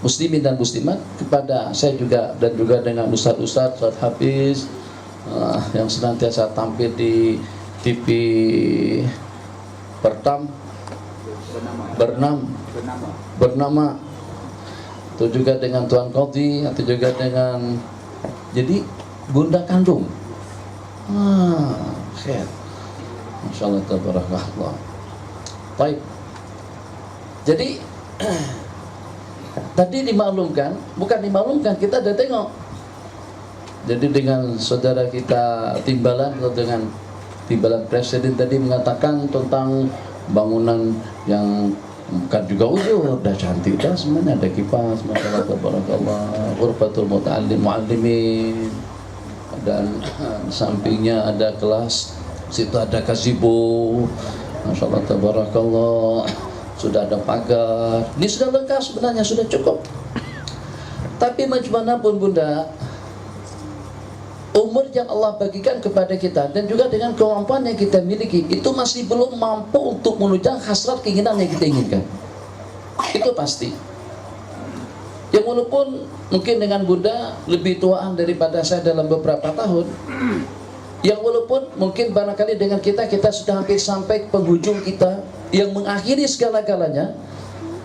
muslimin dan muslimat, kepada saya juga, dan juga dengan Ustaz Hafiz yang senantiasa tampil di TV Pertam bernama, atau juga dengan Tuan Qadhi, atau juga dengan jadi bunda kandung. Insyaallah tabarakallah. Baik. Jadi tadi dimaklumkan, bukan dimaklumkan, kita udah tengok. Jadi dengan saudara kita Timbalan atau dengan Timbalan Presiden tadi mengatakan tentang bangunan yang bukan juga ujur, dah cantik dah semuanya, ada kipas, masyaallah tabarakallah, ghurfatul muallimin, dan sampingnya ada kelas, situ ada gazebo, masyaallah tabarakallah, sudah ada pagar. Ini sudah lengkap sebenarnya, sudah cukup. Tapi macam mana pun Bunda, umur yang Allah bagikan kepada kita dan juga dengan kemampuan yang kita miliki itu masih belum mampu untuk menunjang hasrat keinginan yang kita inginkan. Itu pasti. Yang walaupun mungkin dengan Bunda lebih tuaan daripada saya dalam beberapa tahun, yang walaupun mungkin barangkali dengan kita sudah hampir sampai ke penghujung kita yang mengakhiri segala-galanya,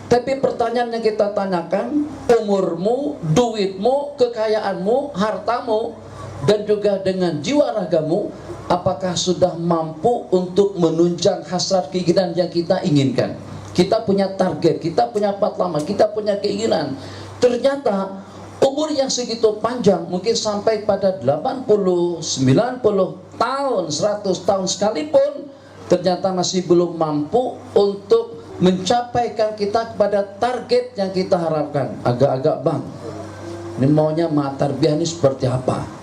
tapi pertanyaan yang kita tanyakan, umurmu, duitmu, kekayaanmu, hartamu, dan juga dengan jiwa ragamu, apakah sudah mampu untuk menunjang hasrat keinginan yang kita inginkan? Kita punya target, kita punya patlama, kita punya keinginan. Ternyata umur yang segitu panjang, mungkin sampai pada 80, 90 tahun, 100 tahun sekalipun, ternyata masih belum mampu untuk mencapaikan kita kepada target yang kita harapkan. Agak-agak bang, ini maunya tarbiyah ini seperti apa?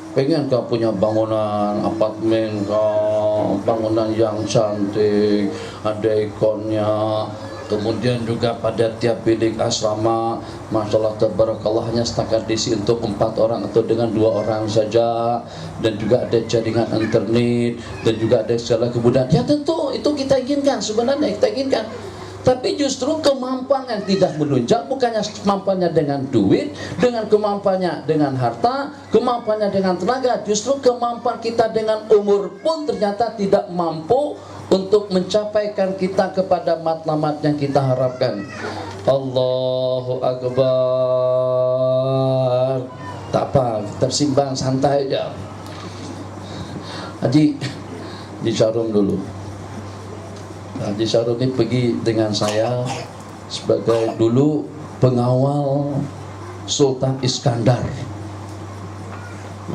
Pengen kau punya bangunan apartemen kau, bangunan yang cantik, ada ikonnya, kemudian juga pada tiap bilik asrama, masyaallah tabarakallah, hanya setakat diisi untuk 4 orang atau dengan 2 orang saja, dan juga ada jaringan internet, dan juga ada segala kemudahan. Ya tentu itu kita inginkan, sebenarnya kita inginkan. Tapi justru kemampuan yang tidak menunjang, bukannya kemampuannya dengan duit, dengan kemampuannya dengan harta, kemampuannya dengan tenaga, justru kemampuan kita dengan umur pun ternyata tidak mampu untuk mencapaikan kita kepada matlamat yang kita harapkan. Allahu Akbar. Tak apa, tersimbang santai aja. Haji Syarum dulu. Haji Syarum ini pergi dengan saya sebagai dulu pengawal Sultan Iskandar.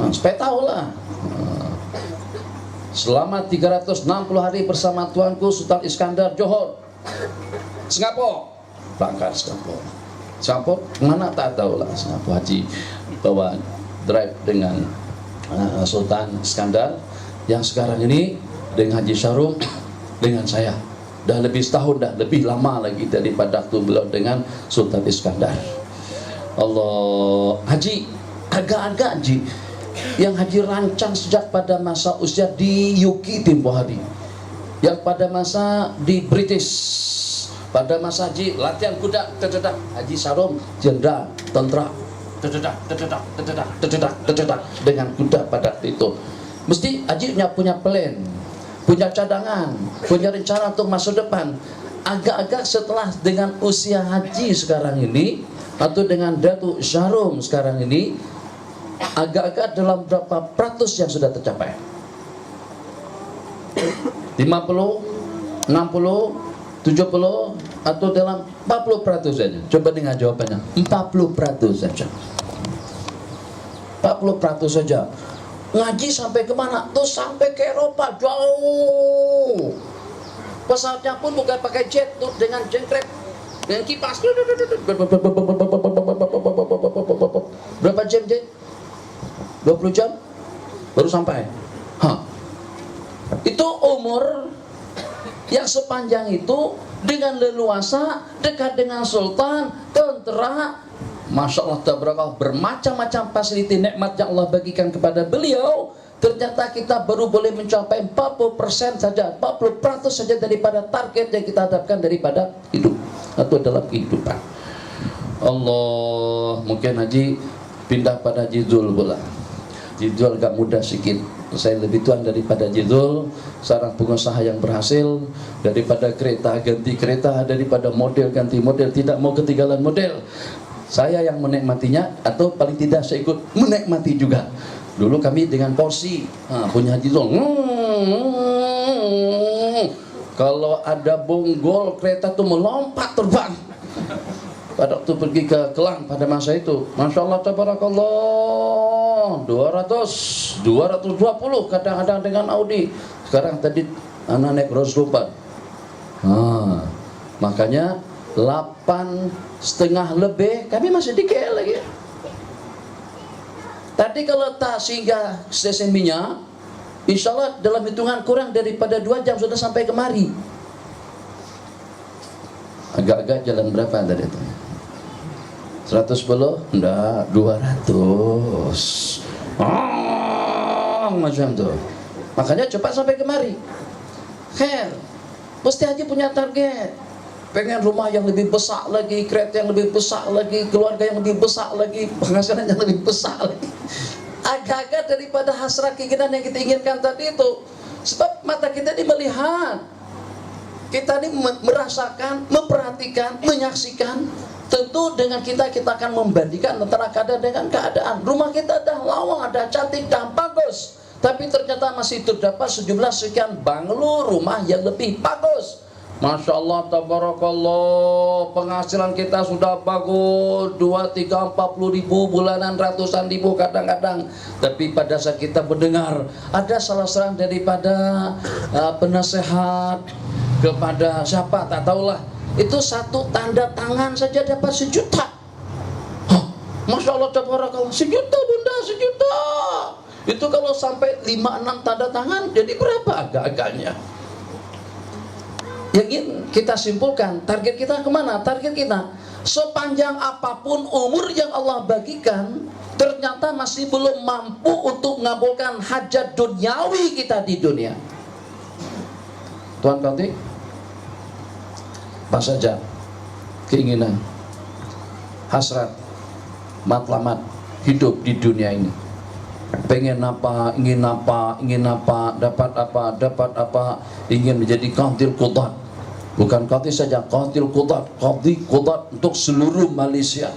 Nah, supaya tahu lah. Selama 360 hari bersama tuanku Sultan Iskandar Johor, Singapura, berangkat Singapura, mana tak tahu lah. Singapura Haji bawa drive dengan Sultan Iskandar, yang sekarang ini dengan Haji Syarum dengan saya. Dah lebih setahun, dah lebih lama lagi daripada waktu beliau dengan Sultan Iskandar. Allah, Haji, agak-agak Haji, yang Haji rancang sejak pada masa usia di UK tempoh hari, yang pada masa di British, pada masa Haji latihan kuda, tetedak, Haji Syarum jenderal tentara, tetedak dengan kuda pada waktu itu. Mesti Haji punya plan, punya cadangan, punya rencana untuk masa depan. Agak-agak setelah dengan usia Haji sekarang ini, atau dengan Datuk Syarum sekarang ini, agak-agak dalam berapa peratus yang sudah tercapai? 50, 60, 70, atau dalam 40% saja? Coba dengar jawabannya. 40% saja. 40% saja. Ngaji sampai kemana? Tuh sampai ke Eropa, jauh. Pesawatnya pun bukan pakai jet, tuh dengan jengkret, dengan kipas. Berapa jam jet? 20 jam baru sampai. Itu umur yang sepanjang itu, dengan leluasa, dekat dengan sultan, tentera, Masya Allah tabarakallah, bermacam-macam fasilitas nikmat yang Allah bagikan kepada beliau. Ternyata kita baru boleh mencapai 40% saja, 40% saja daripada target yang kita hadapkan daripada hidup atau dalam kehidupan. Allah, mungkin Haji pindah pada Jizul pula. Jizul agak mudah sedikit. Saya lebih tuan daripada Jizul, seorang pengusaha yang berhasil. Daripada kereta ganti kereta, daripada model ganti model, tidak mau ketinggalan model. Saya yang menikmatinya, atau paling tidak saya ikut menikmati juga. Dulu kami dengan porsi punya Haji Zul, Kalau ada bonggol kereta tuh melompat terbang. Pada waktu pergi ke Kelang pada masa itu, Masya Allah, tabarakallah, 200, 220 kadang-kadang dengan Audi. Sekarang tadi anak naik Rolls Royce. Makanya 8,5 lebih kami masih di KL lagi. Tadi kalau tak singgah stesen minyak, insya Allah dalam hitungan kurang daripada 2 jam sudah sampai kemari. Agak-agak jalan berapa tadi itu? 110? Enggak, 200. Macam tuh. Makanya cepat sampai kemari. Khair, mesti haji punya target. Pengen rumah yang lebih besar lagi, kereta yang lebih besar lagi, keluarga yang lebih besar lagi, penghasilan yang lebih besar lagi. Agak-agak daripada hasrat keinginan yang kita inginkan tadi itu. Sebab mata kita ini melihat, kita ini merasakan, memperhatikan, menyaksikan. Tentu dengan kita akan membandingkan antara keadaan dengan keadaan. Rumah kita dah lawa, dah cantik, dah bagus, tapi ternyata masih terdapat sejumlah sekian banglo rumah yang lebih bagus. Masya Allah, tabarakallah, penghasilan kita sudah bagus, 2, 3, 40 ribu bulanan, ratusan ribu kadang-kadang. Tapi pada saat kita mendengar ada salah seorang daripada penasehat kepada siapa tak tahulah, itu satu tanda tangan saja dapat 1 juta. Masya Allah, tabarakallah, 1 juta bunda, 1 juta. Itu kalau sampai 5-6 tanda tangan jadi berapa agak-agaknya? Yang ingin kita simpulkan, target kita kemana? Target kita, sepanjang apapun umur yang Allah bagikan, ternyata masih belum mampu untuk mengabulkan hajat duniawi kita di dunia. Tuan Kati, apa saja keinginan, hasrat, matlamat hidup di dunia ini? Pengen apa, ingin apa, dapat apa, ingin menjadi qatil qudat. Bukan qadhi saja, qatil qudat, qadhi qudat untuk seluruh Malaysia.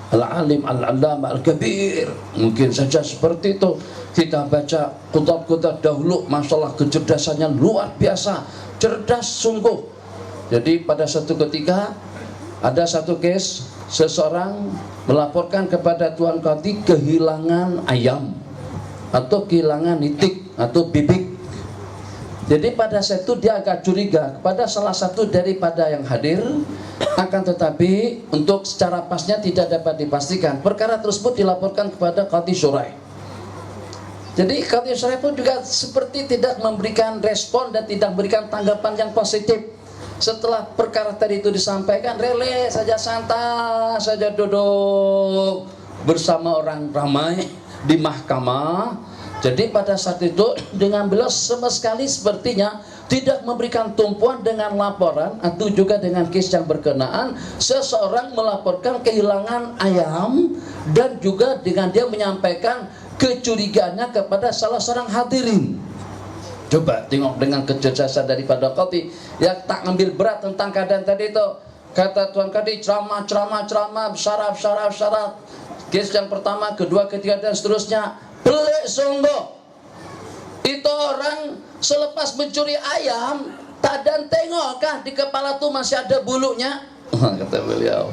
Al-alim, al-alama, al-kabir. Mungkin saja seperti itu. Kita baca qudat-qudat dahulu, masalah kecerdasannya luar biasa, cerdas sungguh. Jadi pada satu ketika ada satu case, seseorang melaporkan kepada Tuan Qadhi kehilangan ayam atau kehilangan itik atau bibik. Jadi pada saat itu dia agak curiga kepada salah satu daripada yang hadir, akan tetapi untuk secara pasnya tidak dapat dipastikan. Perkara tersebut dilaporkan kepada Qadhi Syurai. Jadi Qadhi Syurai pun juga seperti tidak memberikan respon dan tidak memberikan tanggapan yang positif. Setelah perkara tadi itu disampaikan, relay saja, santai saja, duduk bersama orang ramai di mahkamah. Jadi pada saat itu dengan beliau sama sekali sepertinya tidak memberikan tumpuan dengan laporan atau juga dengan kes yang berkenaan. Seseorang melaporkan kehilangan ayam dan juga dengan dia menyampaikan kecurigaannya kepada salah seorang hadirin. Coba tengok dengan kecerdasan daripada Qadhi yang tak ambil berat tentang keadaan tadi itu. Kata Tuan Qadhi, ceramah, syarat. Kes yang pertama, kedua, ketiga dan seterusnya. Pelik sungguh. Itu orang selepas mencuri ayam, tak dan tengokkah di kepala tu masih ada bulunya? Kata beliau,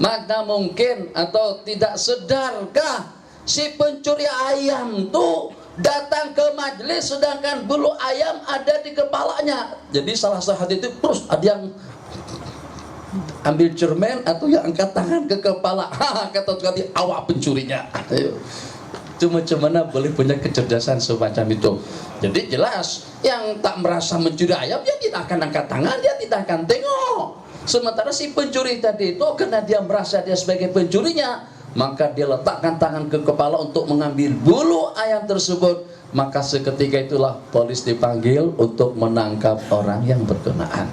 mana mungkin atau tidak sedarkah si pencuri ayam tu datang ke majlis sedangkan bulu ayam ada di kepalanya? Jadi salah satu hadis itu terus ada yang ambil cermin atau yang angkat tangan ke kepala. Kata Qadhi, awak pencurinya. Ayo. Itu macam mana boleh punya kecerdasan semacam itu. Jadi jelas yang tak merasa mencuri ayam, dia tidak akan angkat tangan, dia tidak akan tengok. Sementara si pencuri tadi itu karena dia merasa dia sebagai pencurinya, maka dia letakkan tangan ke kepala untuk mengambil bulu ayam tersebut. Maka seketika itulah polis dipanggil untuk menangkap orang yang berkenaan.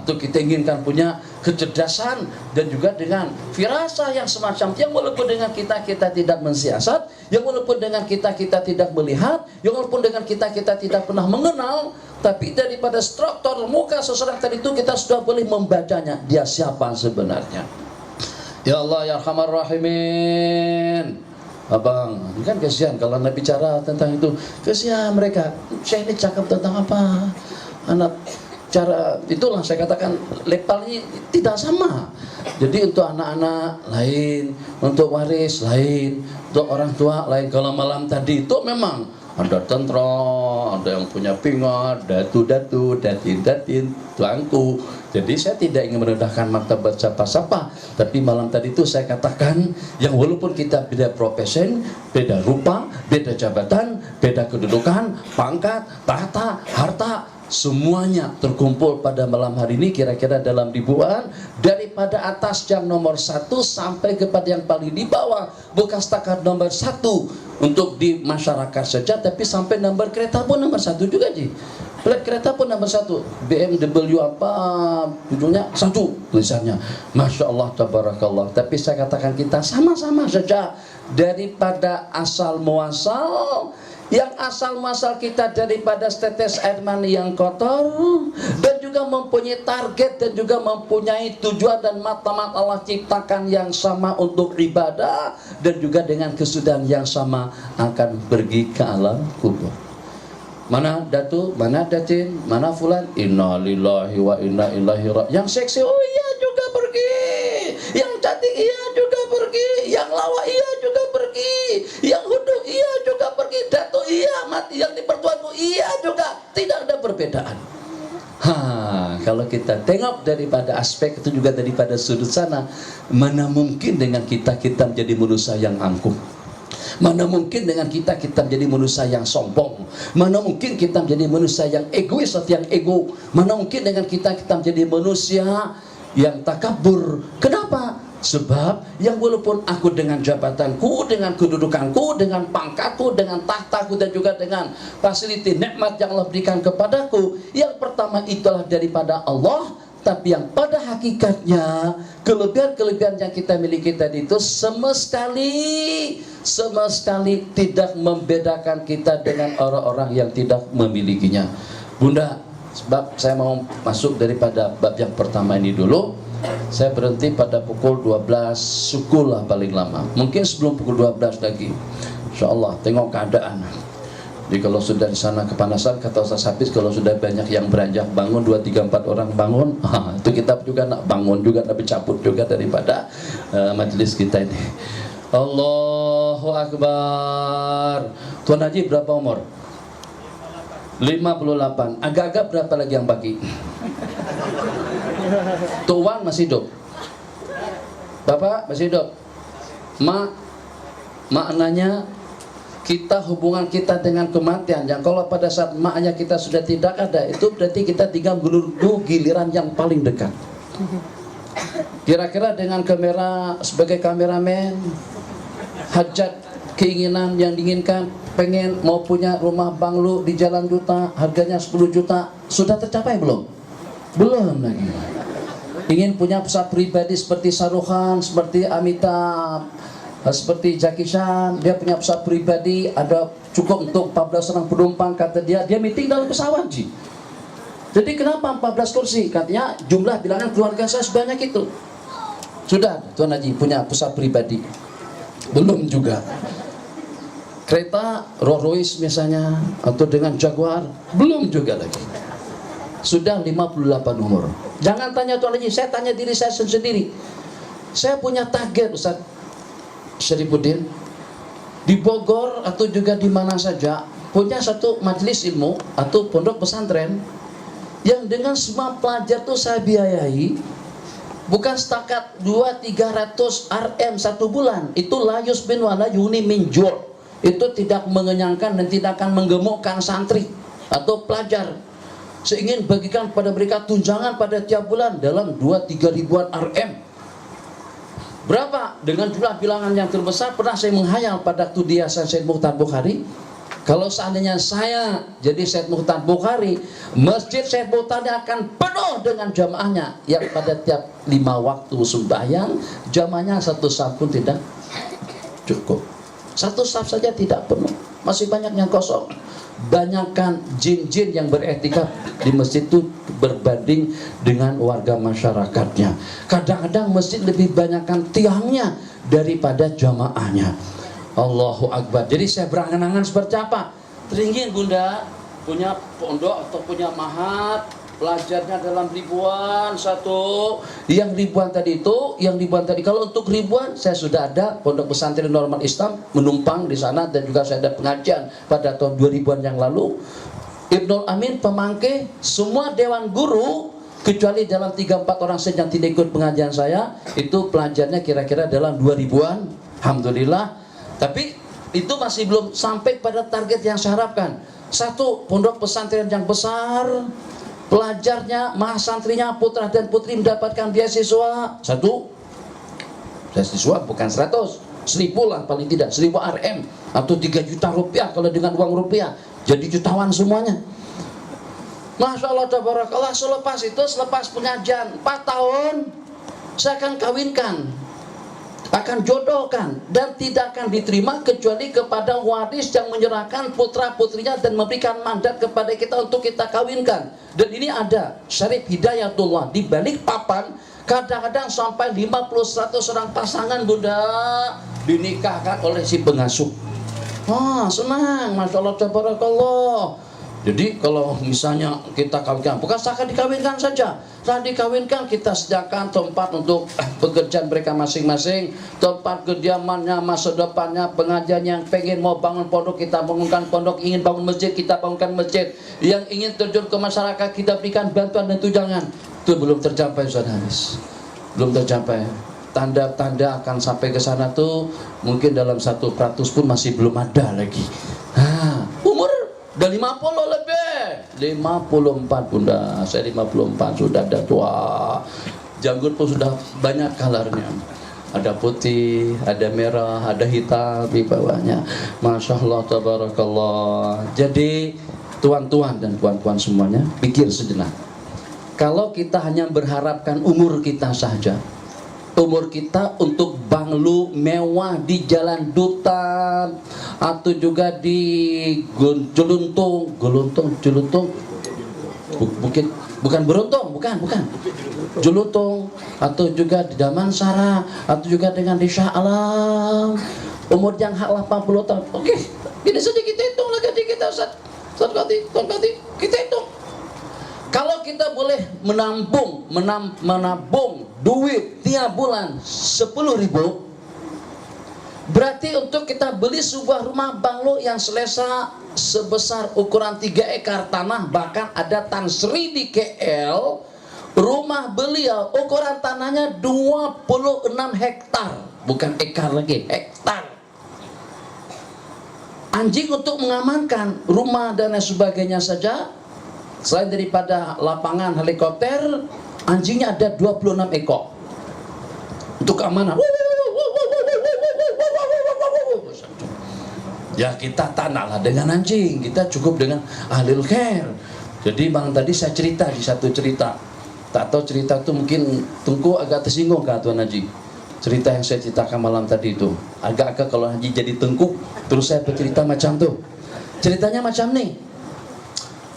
Itu kita inginkan punya kecerdasan dan juga dengan firasah yang semacam yang walaupun dengan kita tidak mensiasat, yang walaupun dengan kita tidak melihat, yang walaupun dengan kita tidak pernah mengenal, tapi daripada struktur muka seseorang tadi itu kita sudah boleh membacanya dia siapa sebenarnya. Ya Allah ya Arhamar Rahimin, Abang, kan kasihan kalau Nabi bicara tentang itu. Kasihan mereka. Saya ini cakap tentang apa? Anak cara itulah saya katakan levelnya tidak sama. Jadi untuk anak-anak lain, untuk waris lain, untuk orang tua lain. Kalau malam tadi itu memang ada tentara, ada yang punya pingat, datu-datu, datin-datin, tuanku. Jadi saya tidak ingin merendahkan martabat siapa-siapa, tapi malam tadi itu saya katakan yang walaupun kita beda profesi, beda rupa, beda jabatan, beda kedudukan, pangkat, tahta, harta, semuanya terkumpul pada malam hari ini kira-kira dalam ribuan, daripada atas yang nomor 1 sampai kepada yang paling di bawah, bukan setakat nomor 1 untuk di masyarakat saja, tapi sampai nomor kereta pun nomor 1 juga Ji. Plat kereta pun nomor 1, BMW apa ujungnya 1 tulisannya. Masya Allah tabarakallah. Tapi saya katakan kita sama-sama saja daripada asal muasal. Yang asal muasal kita daripada setetes air mani yang kotor, dan juga mempunyai target dan juga mempunyai tujuan dan mata-mata Allah ciptakan yang sama untuk ibadah, dan juga dengan kesudahan yang sama akan pergi ke alam kubur. Mana Datu, mana Datin, mana Fulan, inna lillahi wa inna ilaihi raji'un. Yang seksi, oh iya juga pergi. Yang cantik iya juga pergi. Yang lawa iya juga pergi. Yang huduk iya juga pergi. Datu iya, mati yang di pertuanku iya juga. Tidak ada perbedaan. Kalau kita tengok daripada aspek itu juga daripada sudut sana, mana mungkin dengan kita menjadi manusia yang angkuh. Mana mungkin dengan kita menjadi manusia yang sombong. Mana mungkin kita menjadi manusia yang egois atau yang ego. Mana mungkin dengan kita menjadi manusia yang takabur. Kenapa? Sebab yang walaupun aku dengan jabatanku, dengan kedudukanku, dengan pangkatku, dengan tahtaku, dan juga dengan fasiliti nikmat yang Allah berikan kepadaku, yang pertama itulah daripada Allah. Tapi yang pada hakikatnya kelebihan-kelebihan yang kita miliki tadi itu sama sekali tidak membedakan kita dengan orang-orang yang tidak memilikinya. Bunda, sebab saya mau masuk daripada bab yang pertama ini dulu. Saya berhenti pada pukul 12 suku lah paling lama. Mungkin sebelum pukul 12 lagi. InsyaAllah, tengok keadaan. Jadi kalau sudah di sana kepanasan, kata Ustaz Hafiz, kalau sudah banyak yang beranjak bangun, 2, 3, 4 orang bangun, itu kita juga nak bangun juga, nak bercabut juga daripada majelis kita ini. Allahu Akbar. Tuan Haji berapa umur? 58. Agak-agak berapa lagi yang baki? Tuan masih hidup? Bapak masih hidup? Maknanya kita hubungan kita dengan kematian, yang kalau pada saat maknya kita sudah tidak ada, itu berarti kita tinggal menunggu giliran yang paling dekat. Kira-kira dengan kamera, sebagai kameramen, hajat keinginan yang diinginkan, pengen mau punya rumah banglo di Jalan Duta, harganya 10 juta, sudah tercapai belum? Belum lagi. Ingin punya pesawat pribadi seperti Shahrukh, seperti Amitabh, seperti Jackie Chan, dia punya pesawat pribadi, ada cukup untuk 14 orang penumpang, kata dia meeting dalam pesawat Ji. Jadi kenapa 14 kursi? Katanya jumlah bilangan keluarga saya sebanyak itu. Sudah Tuan Haji punya pesawat pribadi? Belum juga. Kereta Rolls Royce misalnya, atau dengan Jaguar? Belum juga lagi. Sudah 58 umur. Jangan tanya Tuan Haji, saya tanya diri saya sendiri. Saya punya target Ustaz Syarifuddin, di Bogor atau juga di mana saja, punya satu majelis ilmu atau pondok pesantren yang dengan semua pelajar itu saya biayai, bukan setakat 200-300 RM 1 bulan. Itu la yusbin wa la yuni min ju'. Itu tidak mengenyangkan dan tidak akan menggemukkan santri atau pelajar. Saya ingin bagikan pada mereka tunjangan pada tiap bulan dalam 2-3 ribuan RM. Berapa? Dengan jumlah bilangan yang terbesar. Pernah saya menghayal pada waktu dia Syed Mukhtar Bukhari, kalau seandainya saya jadi Syed Mukhtar Bukhari, masjid Syed Mukhtar akan penuh dengan jamaahnya, yang pada tiap 5 waktu sembahyang jamaahnya 1 saf pun tidak cukup. 1 saf saja tidak penuh, masih banyak yang kosong. Banyakkan jin-jin yang beretikaf di masjid itu berbanding dengan warga masyarakatnya. Kadang-kadang masjid lebih banyakkan tiangnya daripada jamaahnya. Allahu Akbar. Jadi saya berangan-angan seperti apa? Teringin Bunda punya pondok atau punya mahat, pelajarnya dalam ribuan satu. Yang ribuan tadi kalau untuk ribuan saya sudah ada Pondok Pesantren Normal Islam menumpang di sana, dan juga saya ada pengajian pada tahun 2000-an yang lalu. Ibnul Amin pemangke, semua dewan guru kecuali dalam 3-4 orang saja yang tidak ikut pengajian saya, itu pelajarnya kira-kira dalam 2000-an. Alhamdulillah. Tapi itu masih belum sampai pada target yang saya harapkan. Satu, pondok pesantren yang besar, pelajarnya, mahasantrinya, putra dan putri mendapatkan beasiswa. Satu, beasiswa bukan 100, 1000 lah paling tidak, 1000 RM atau 3 juta rupiah kalau dengan uang rupiah. Jadi jutawan semuanya. Masya Allah, tabarakallah. Selepas pengajian 4 tahun, saya akan kawinkan, akan jodohkan, dan tidak akan diterima kecuali kepada waris yang menyerahkan putra putrinya dan memberikan mandat kepada kita untuk kita kawinkan. Dan ini ada Syarif Hidayatullah di balik papan, kadang-kadang sampai 50-100 orang pasangan Bunda dinikahkan oleh si pengasuh. Senang, Masya Allah, tabarakallah. Jadi kalau misalnya kita kawinkan, bukan seakan dikawinkan saja, setelah dikawinkan kita sediakan tempat untuk pekerjaan mereka masing-masing, tempat kediamannya, masa depannya, pengajian yang pengen mau bangun pondok, kita bangunkan pondok, ingin bangun masjid, kita bangunkan masjid, yang ingin terjun ke masyarakat, kita berikan bantuan dan tunjangan. Itu belum tercapai, Ustaz Haris, belum tercapai. Tanda-tanda akan sampai ke sana tuh mungkin dalam 1% pun masih belum ada lagi. Umur udah 50 lebih, 54 Bunda, saya 54 sudah ada tua, janggut pun sudah banyak kalarnya, ada putih, ada merah, ada hitam di bawahnya. Masya Allah, tabarakallah. Jadi tuan-tuan dan puan-puan semuanya, pikir sejenak. Kalau kita hanya berharapkan umur kita saja, umur kita untuk banglu mewah di Jalan Duta atau juga di Jeluntung, bukan Beruntung, bukan Jeluntung, atau juga di Damansara, atau juga dengan di Shah Alam, umur yang hak 80 tahun. Oke, ini saja kita hitung lagi kita, Ustaz Kati, kita hitung. Kalau kita boleh menabung duit tiap bulan 10.000, berarti untuk kita beli sebuah rumah banglo yang selesa sebesar ukuran 3 ekar tanah, bahkan ada Tan Sri di KL, rumah beliau ukuran tanahnya 26 hektar, bukan ekar lagi, hektar. Anjing untuk mengamankan rumah dan lain sebagainya saja, selain daripada lapangan helikopter, anjingnya ada 26 ekor untuk keamanan. Ya kita tanahlah dengan anjing, kita cukup dengan ahlul khair. Jadi bang tadi saya cerita di satu cerita, tak tahu cerita itu mungkin Tungku agak tersinggung kan Tuan Haji. Cerita yang saya ceritakan malam tadi itu agak-agak kalau Haji jadi Tengku terus saya bercerita macam tuh. Ceritanya macam nih.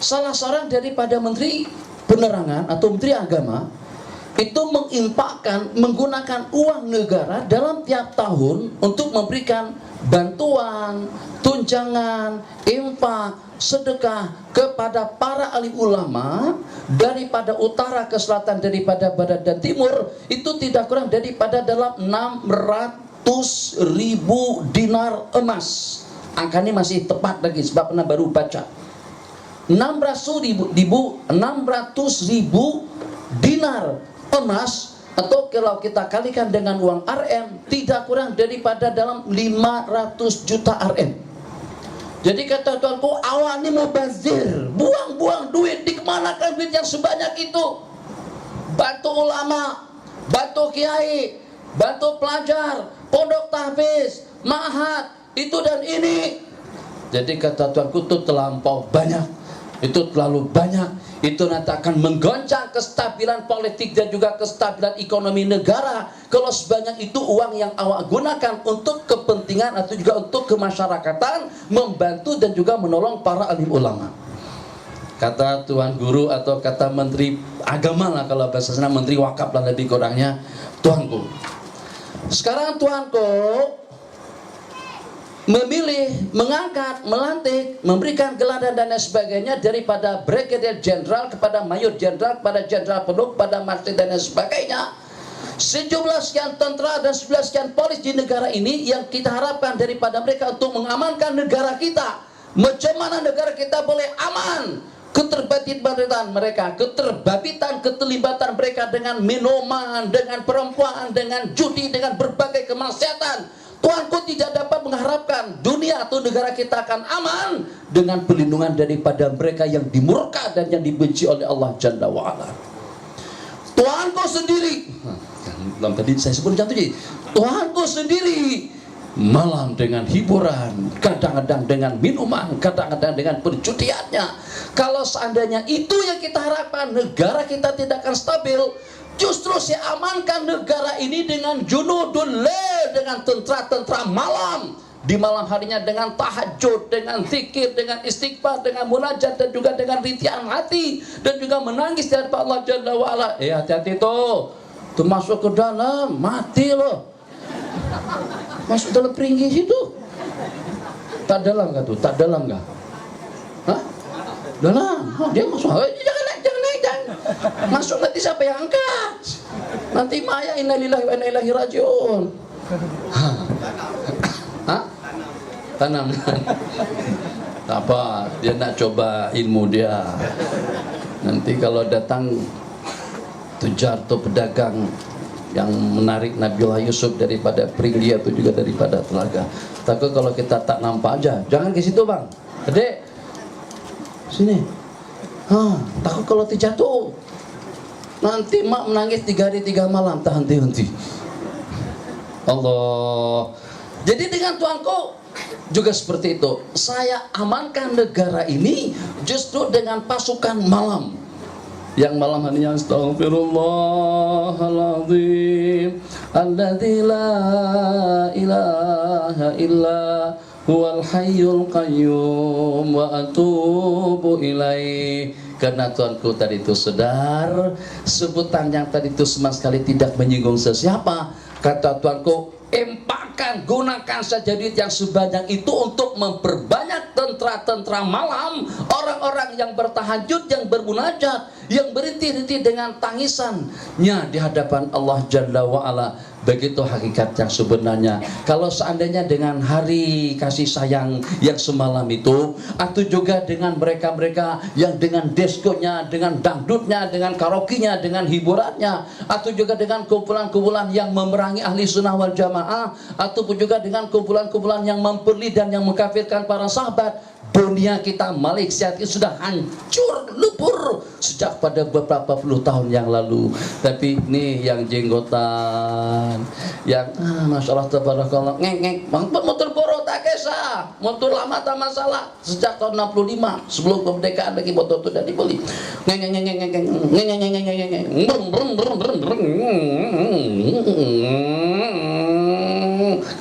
Salah seorang daripada menteri penerangan atau menteri agama itu mengimpakkan menggunakan uang negara dalam tiap tahun untuk memberikan bantuan, tunjangan, infak, sedekah kepada para alim ulama daripada utara ke selatan, daripada barat dan timur, itu tidak kurang daripada dalam 600.000 dinar emas. Angka ini masih tepat lagi sebab pernah baru baca. 600.000 dinar emas, atau kalau kita kalikan dengan uang RM tidak kurang daripada dalam 500 juta RM. Jadi kata tuanku, awak ini mau bazir, buang-buang duit, dikemanakan duit yang sebanyak itu? Bantu ulama, bantu kiai, bantu pelajar, pondok tahfiz, mahat, itu dan ini. Jadi kata tuanku itu terlampau banyak. Itu terlalu banyak, itu nanti akan menggoncang kestabilan politik dan juga kestabilan ekonomi negara kalau sebanyak itu uang yang awak gunakan untuk kepentingan atau juga untuk kemasyarakatan, membantu dan juga menolong para alim ulama. Kata tuan guru atau kata menteri agama lah, kalau bahasa sana menteri wakaf lah lebih kurangnya, tuanku, sekarang tuanku memilih, mengangkat, melantik, memberikan gelar dan lain sebagainya daripada brigadier jenderal kepada mayor jenderal kepada jenderal penuh kepada martir dan lain sebagainya. Sejumlah sekian tentara dan 11 sekian polis di negara ini yang kita harapkan daripada mereka untuk mengamankan negara kita. Macam mana negara kita boleh aman? Keterlibatan mereka, keterlibatan mereka dengan minuman, dengan perempuan, dengan judi, dengan berbagai kemaksiatan. Tuanku tidak dapat mengharapkan dunia atau negara kita akan aman dengan perlindungan daripada mereka yang dimurka dan yang dibenci oleh Allah Jalla wa'ala. Tuanku sendiri, dalam tadi saya sebut contoh, Tuanku sendiri malam dengan hiburan, kadang-kadang dengan minuman, kadang-kadang dengan perjudiannya. Kalau seandainya itu yang kita harapkan, negara kita tidak akan stabil. Justru saya amankan negara ini dengan junudul lail, dengan tentara-tentara malam. Di malam harinya dengan tahajud, dengan zikir, dengan istighfar, dengan munajat, dan juga dengan rintihan hati, dan juga menangis di hadapan Allah Jalla wa'ala. Hati-hati tuh masuk ke dalam, mati loh. Masuk dalam peringgis itu. Tak dalam gak tuh? Tak dalam gak? Hah? Dalam? Dia masuk. Jangan naik. Masuk nanti siapa yang angkat? Nanti maya inna lillahi wa inna ilaihi rajiun. Hah? Tanam. Tak apa, dia nak coba ilmu dia. Nanti kalau datang tujar atau pedagang yang menarik Nabiullah Yusuf daripada peringgis atau juga daripada telaga. Takut kalau kita tak nampak aja. Jangan ke situ bang. Adik, sini. Takut kalau terjatuh. Nanti mak menangis 3 hari 3 malam tak henti-henti. Allah. Jadi dengan tuanku juga seperti itu. Saya amankan negara ini justru dengan pasukan malam. Yang malam harinya astaghfirullahaladzim alladzi la ilaha illa huwal hayyul qayyum wa atubu ilaih. Karena tuanku tadi itu sedar, sebutan yang tadi itu sama sekali tidak menyinggung sesiapa. Kata tuanku, empakkan, gunakan saja duit yang sebanyak itu untuk memperbanyak tentara-tentara malam, orang-orang yang bertahajud, yang bermunajat, yang berhenti-henti dengan tangisannya di hadapan Allah Jalla wa'ala. Begitu hakikat yang sebenarnya. Kalau seandainya dengan hari kasih sayang yang semalam itu, atau juga dengan mereka-mereka yang dengan diskonya, dengan dangdutnya, dengan karaoke-nya, dengan hiburannya, atau juga dengan kumpulan-kumpulan yang memerangi ahli sunnah wal jamaah, ataupun juga dengan kumpulan-kumpulan yang memperli dan yang mengkafirkan para sahabat, dunia kita Malaysia itu sudah hancur lebur sejak pada beberapa puluh tahun yang lalu. Tapi ini yang jenggotan, yang masya Allah tabarakallah, ngeng motor boro tak kisah, motor lama tak masalah. Sejak tahun 65 sebelum kemerdekaan lagi motor itu sudah dibeli.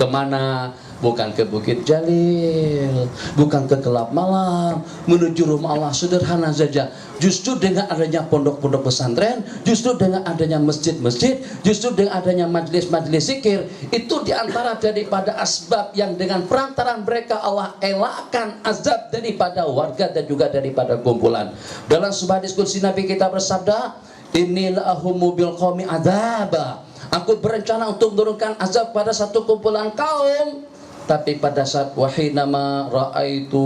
Kemana? Bukan ke Bukit Jalil, bukan ke gelap malam, menuju rumah Allah, sederhana saja. Justru dengan adanya pondok-pondok pesantren, justru dengan adanya masjid-masjid, justru dengan adanya majlis-majlis zikir, itu diantara daripada asbab yang dengan perantaraan mereka Allah elakkan azab daripada warga dan juga daripada kumpulan. Dalam sebuah diskusi Nabi kita bersabda, inilah ahumu bil qaumi adzaba. Aku berencana untuk menurunkan azab pada satu kumpulan kaum. Tapi pada saat wahinama raaitu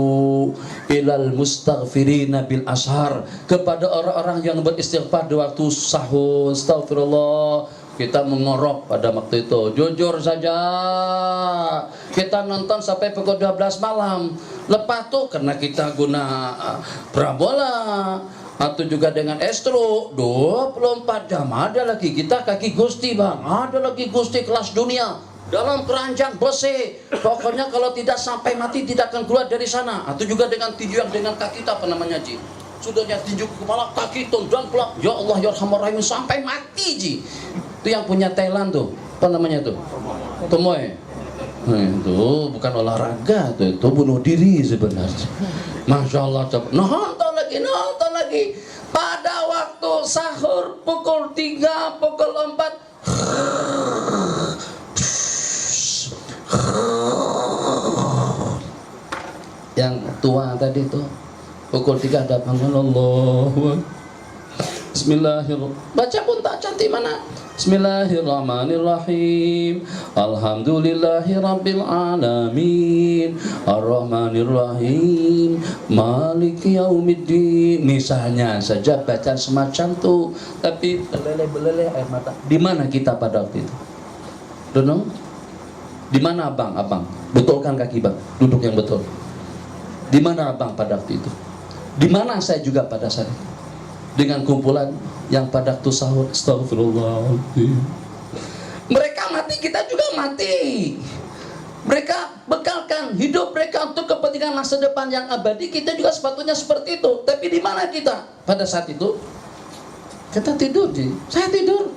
ilal mustaghfirina bil ashar, kepada orang-orang yang beristighfar di waktu sahur, astagfirullah, kita mengorok pada waktu itu. Jujur saja, kita nonton sampai pukul 12 malam. Lepas itu karena kita guna parabola atau juga dengan estro 24 jam, ada lagi kita kaki gusti bang, ada lagi gusti kelas dunia dalam keranjang besi. Pokoknya kalau tidak sampai mati tidak akan keluar dari sana. Atau juga dengan tinju yang dengan kaki kita, apa namanya Ji? Sudahnya tinju kepala, kaki tendang pelak. Ya Allah ya Rahman Rahim sampai mati Ji. Itu yang punya Thailand tuh, apa namanya tuh? Tomoe. Itu bukan olahraga tuh, itu bunuh diri sebenarnya. Masya Allah. Nonton lagi. Pada waktu sahur pukul 3, pukul 4. tua tadi tuh pukul 3 ada bangun Allahu Akbar. Bismillahirrahmanirrahim. Baca pun tak cantik mana. Bismillahirrahmanirrahim. Alhamdulillahirabbil alamin. Arrahmanirrahim. Maliki yaumiddin. Misalnya saja baca semacam tuh, tapi beleleh air mata. Di mana kita pada waktu itu? Donong? Di mana abang? Betulkan kaki bang. Duduk yang betul. Di mana abang pada waktu itu? Di mana saya juga pada saat itu? Dengan kumpulan yang pada waktu sahur, astagfirullahaladzim. Mereka mati, kita juga mati. Mereka bekalkan hidup mereka untuk kepentingan masa depan yang abadi. Kita juga sepatutnya seperti itu. Tapi di mana kita pada saat itu? Kita tidur, Ji. Saya tidur.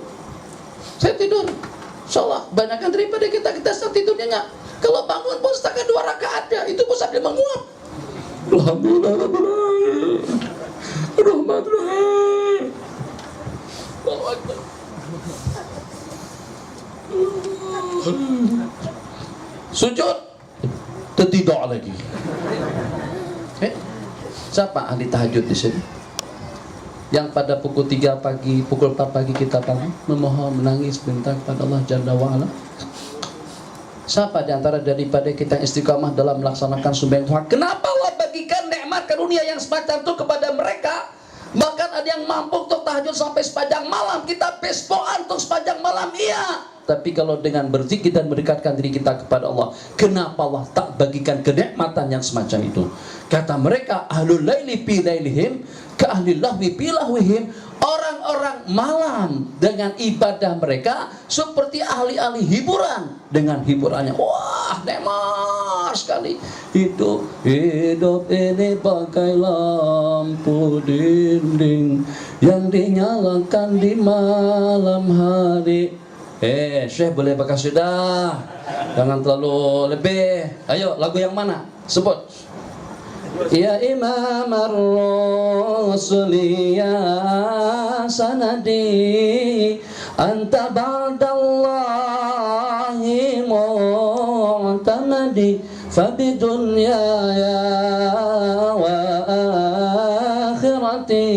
Insyaallah banyakkan daripada kita saat tidurnya nggak. Kalau bangun pun setakat 2 rakaat ada. Itu pun sambil menguap. Alhamdulillah Rabbil Alamin. Rahmanirrahim. Allahu Akbar. Sujud tertidur lagi. Siapa ahli tahajud di sini? Yang pada pukul 3 pagi, pukul 4 pagi kita bangun memohon, menangis minta kepada Allah Jalla wa Ala. Siapa di antara daripada kita istiqamah dalam melaksanakan sembahyang Tuhan? Kenapa Allah bagikan nikmat karunia yang semacam itu kepada mereka? Bahkan ada yang mampu untuk tahajud sampai sepanjang malam. Kita bespoan untuk sepanjang malam, iya. Tapi kalau dengan berzikir dan mendekatkan diri kita kepada Allah, kenapa Allah tak bagikan kenikmatan yang semacam itu? Kata mereka, ahlul laili fi lailihim ka ahlil lahwi fi lahwihim. Orang-orang malam dengan ibadah mereka seperti ahli-ahli hiburan dengan hiburannya. Wah, nikmat sekali. Hidup ini bagai lampu dinding yang dinyalakan di malam hari. Syekh boleh pakai sudah. Jangan terlalu lebih. Ayo, lagu yang mana? Sebut. Ya Imam ar-Rusuli ya sanadi anta ba'dallahi mu'tamadi fabidunya ya wa akhirati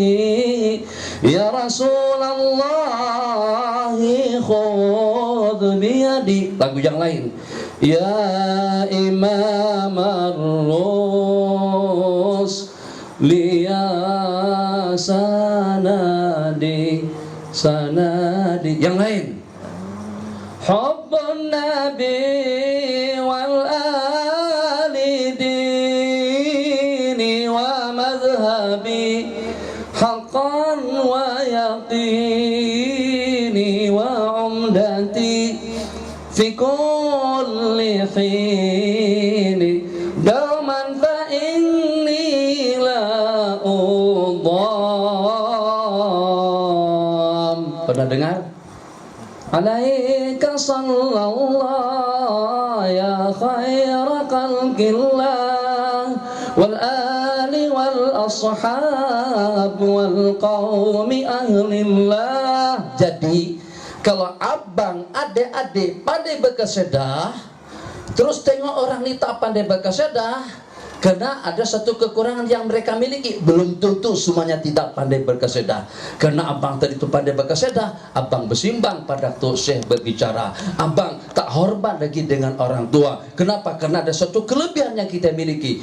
ya Rasulullah khudh biyadi. Lagu yang lain. Ya Imam ar-Rus liya sanadi. Yang lain. Hubbun Nabi wal ali dini wa madhhabi haqqan wa yaqini wa umdati fi kulli hini dauman fa inni la udham. Pernah dengar? Alaika sallallahu ya khaira khalqillah wal ali wal ashab wal qaumi ahlillah. Jadi kalau abang, adik-adik pandai berkesedah, terus tengok orang ni tak pandai berkesedah, karena ada satu kekurangan yang mereka miliki. Belum tentu semuanya tidak pandai berkesedah. Karena abang tadi itu pandai berkesedah, abang bersimbang pada waktu Syekh berbicara. Abang tak hormat lagi dengan orang tua. Kenapa? Karena ada satu kelebihan yang kita miliki.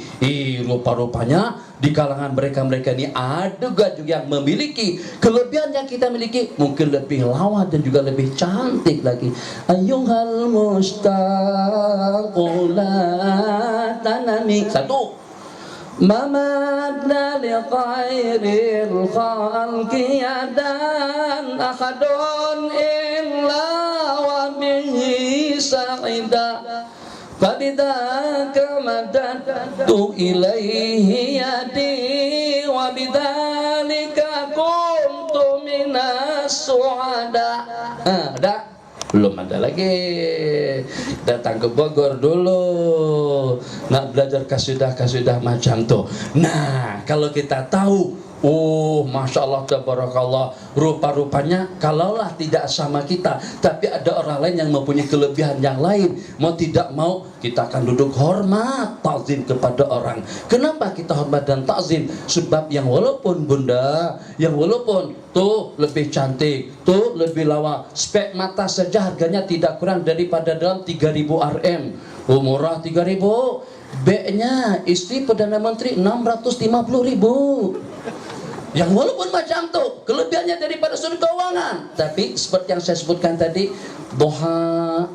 Rupa-rupanya di kalangan mereka-mereka ini ada juga yang memiliki kelebihan yang kita miliki, mungkin lebih lawa dan juga lebih cantik lagi. Ayyuhal mustaqula tanami. Satu, mamadna li khairil khalqi yadan ahadun illa wa bihi sa'ida fabidaka madadtu ilaihi yadi wa bidzalika kuntu minas su'ada. Dah belum ada lagi. Datang ke Bogor dulu, nak belajar kasidah macam tuh. Nah, kalau kita tahu Oh, Masya Allah, tabarakallah. Rupa-rupanya kalaulah tidak sama kita, tapi ada orang lain yang mempunyai kelebihan yang lain, mau tidak mau kita akan duduk hormat, ta'zim kepada orang. Kenapa kita hormat dan ta'zim? Sebab yang walaupun bunda, yang walaupun tuh lebih cantik, tuh lebih lawa, spek mata saja harganya tidak kurang daripada dalam 3.000 Rm. Oh, murah 3.000. B-nya istri Perdana Menteri 650.000. Yang walaupun macam tuh kelebihannya daripada sudut keuangan, tapi seperti yang saya sebutkan tadi, doa,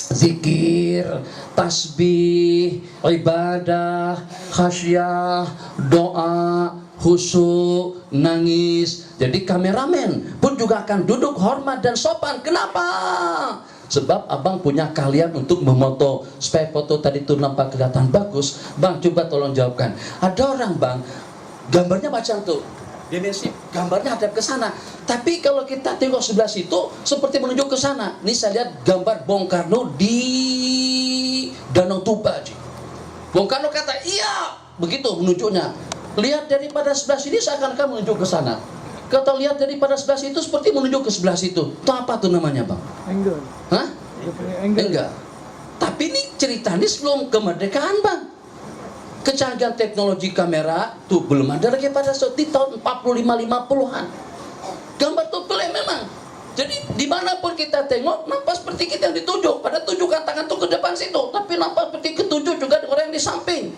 zikir, tasbih, ibadah, khasyah, doa, khusyuk, nangis. Jadi kameramen pun juga akan duduk hormat dan sopan. Kenapa? Sebab abang punya keahlian untuk memoto supaya foto tadi itu nampak kelihatan bagus. Bang, coba tolong jawabkan. Ada orang bang, gambarnya macam tuh, dimensi gambarnya hadap ke sana, tapi kalau kita tengok sebelah situ seperti menunjuk ke sana. Ini saya lihat gambar Bung Karno di Danau Toba. Bung Karno kata iya, begitu menunjuknya. Lihat daripada sebelah sini seakan-akan menunjuk ke sana. Kata lihat daripada sebelah situ seperti menunjuk ke sebelah situ. Itu apa tuh namanya bang? Angle. Hah? Enggak. Tapi ini ceritanya sebelum kemerdekaan bang. Kecanggihan teknologi kamera tuh belum ada lagi pada saat di tahun 45-50-an. Gambar tuh pelik memang. Jadi dimanapun kita tengok nampak seperti kita yang ditunjuk. Pada tunjukkan tangan tuh ke depan situ, tapi nampak seperti ketunjuk juga orang yang di samping.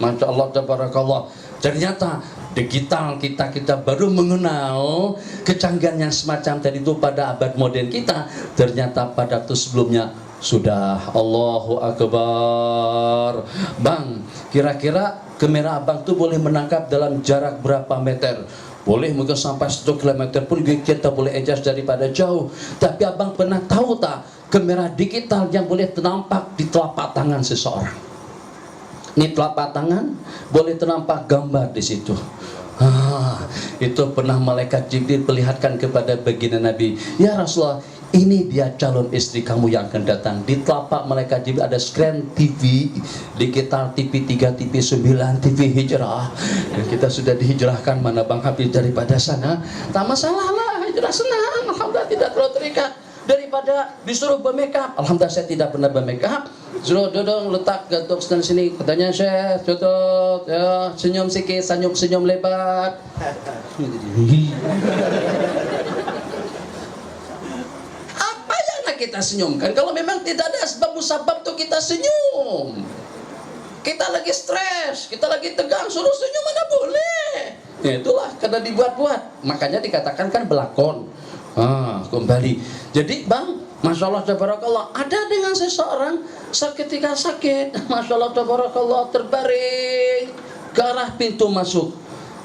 Masya Allah, tabarakallah. Ternyata digital kita baru mengenal kecanggihan yang semacam tadi itu pada abad modern kita. Ternyata pada waktu sebelumnya sudah. Allahu Akbar. Bang, kira-kira kamera abang tuh boleh menangkap dalam jarak berapa meter? Boleh mungkin sampai 1 km pun kita boleh adjust daripada jauh. Tapi abang pernah tahu tak kamera digital yang boleh ternampak di telapak tangan seseorang? Ini telapak tangan boleh ternampak gambar di situ. Itu pernah malaikat Jibril perlihatkan kepada baginda Nabi, ya Rasulullah, ini dia calon istri kamu yang akan datang. Di telapak malaikat Jibril ada screen TV, digital TV 3, TV 9, TV hijrah. Dan kita sudah dihijrahkan, mana Bang Habib daripada sana. Tak masalah lah, hijrah senang, alhamdulillah tidak terlalu terikat. Daripada disuruh bermakeup, alhamdulillah saya tidak pernah bermakeup. Suruh duduk letak getuk sana sini, katanya Syekh duduk ya, senyum sikit, senyum lebat. Apa yang nak kita senyumkan kalau memang tidak ada sebab musabab tuh kita senyum? Kita lagi stres, kita lagi tegang, suruh senyum mana boleh. Ya itulah karena dibuat-buat, makanya dikatakan kan belakon. Kembali. Jadi bang, Masya Allah tabarakallah, ada dengan seseorang seketika sakit, Masya Allah tabarakallah, terbaring ke arah pintu masuk.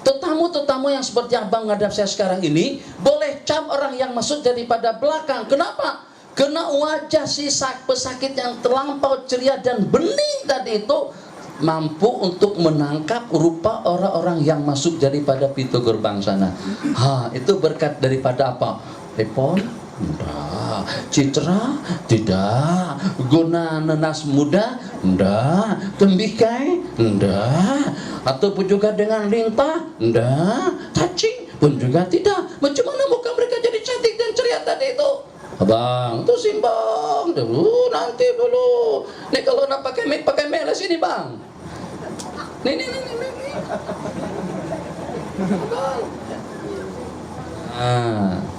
Tetamu-tetamu yang seperti abang ngadap saya sekarang ini boleh cap orang yang masuk daripada belakang. Kenapa? Karena wajah si pesakit yang terlampau ceria dan bening tadi itu mampu untuk menangkap rupa orang-orang yang masuk daripada pintu gerbang sana. Itu berkat daripada apa? Telepon? Enggak. Citra? Tidak. Guna nenas muda? Enggak. Tembikai? Enggak. Ataupun juga dengan lintah? Enggak. Cacing? Pun juga tidak. Macam mana muka mereka jadi cantik dan ceria tadi itu? Abang, itu simbang dulu, nanti dulu. Nih kalau nak pakai mic lah sini bang. Nih.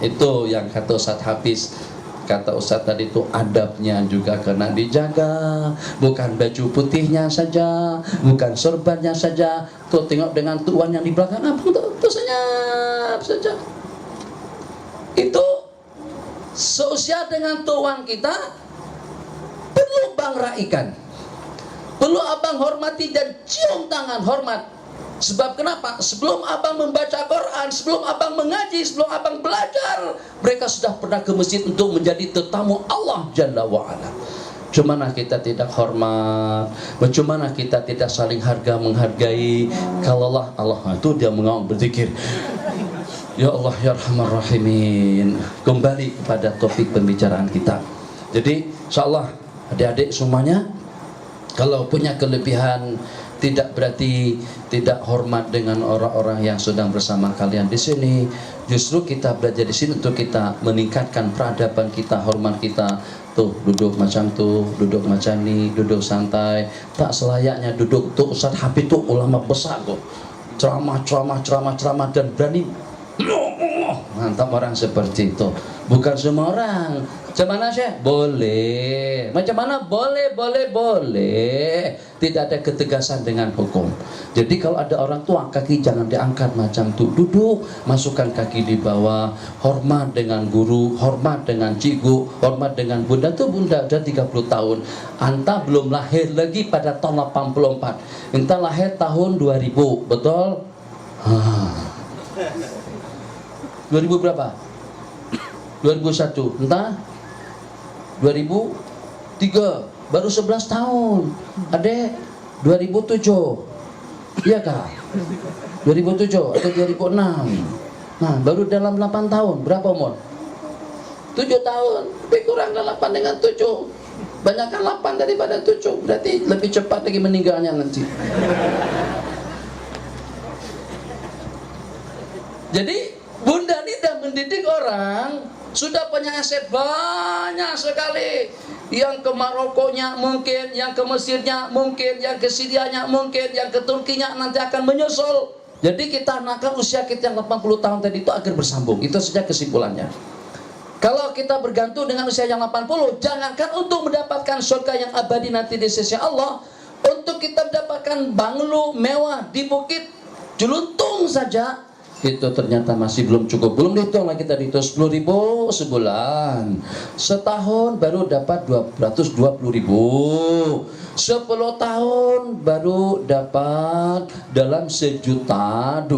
Itu yang kata Ustaz Hafiz. Kata Ustaz tadi itu adabnya juga kena dijaga. Bukan baju putihnya saja, bukan sorbannya saja. Tuh tengok dengan tuan yang di belakang abang tuh senyap saja. Itu seusia dengan tuan kita perlu bang raikan, perlu abang hormati dan cium tangan hormat. Sebab kenapa? Sebelum abang membaca Quran, sebelum abang mengaji, sebelum abang belajar, mereka sudah pernah ke masjid untuk menjadi tetamu Allah Jalla wa'ala. Bagaimana kita tidak hormat, bagaimana kita tidak saling harga menghargai. Kalau Allah itu dia mengawal berzikir, ya Allah ya Rahman Rahimin. Kembali kepada topik pembicaraan kita. Jadi insyaallah adik-adik semuanya, kalau punya kelebihan tidak berarti tidak hormat dengan orang-orang yang sedang bersama kalian di sini. Justru kita belajar di sini untuk kita meningkatkan peradaban kita, hormat kita. Tuh duduk macam tuh, duduk macam ni, duduk santai. Tak selayaknya duduk tuh. Ustaz Habib tuh ulama besar tuh, ceramah dan berani. Mantap orang seperti itu. Bukan semua orang. Macam mana Syekh? Boleh. Macam mana? Boleh. Tidak ada ketegasan dengan hukum. Jadi kalau ada orang tua, kaki jangan diangkat macam tu. Duduk, masukkan kaki di bawah. Hormat dengan guru, hormat dengan cikgu, hormat dengan bunda. Tu bunda dah 30 tahun. Anta belum lahir lagi pada tahun 84. Anta lahir tahun 2000. Betul? 2000 berapa? 2001. Entah? 2003. Baru 11 tahun. Adek 2007. Iya kah? 2007 atau 2006. Nah, baru dalam 8 tahun. Berapa umur? 7 tahun. Lebih kurang 8 dengan 7. Banyakkan 8 daripada 7. Berarti lebih cepat lagi meninggalnya nanti. Jadi bunda ini dah mendidik orang, sudah punya aset banyak sekali. Yang ke Marokonya mungkin, yang ke Mesirnya mungkin, yang ke Syrianya mungkin, yang ke Turkinya nanti akan menyusul. Jadi kita anakan usia kita yang 80 tahun tadi itu agar bersambung. Itu saja kesimpulannya. Kalau kita bergantung dengan usia yang 80, jangankan untuk mendapatkan surga yang abadi nanti di sisi Allah, untuk kita mendapatkan banglo mewah di Bukit Jeluntung saja, itu ternyata masih belum cukup. Belum dihitung lagi tadi itu 10.000 sebulan. Setahun baru dapat 220.000. 10 tahun baru dapat dalam 1.200.000.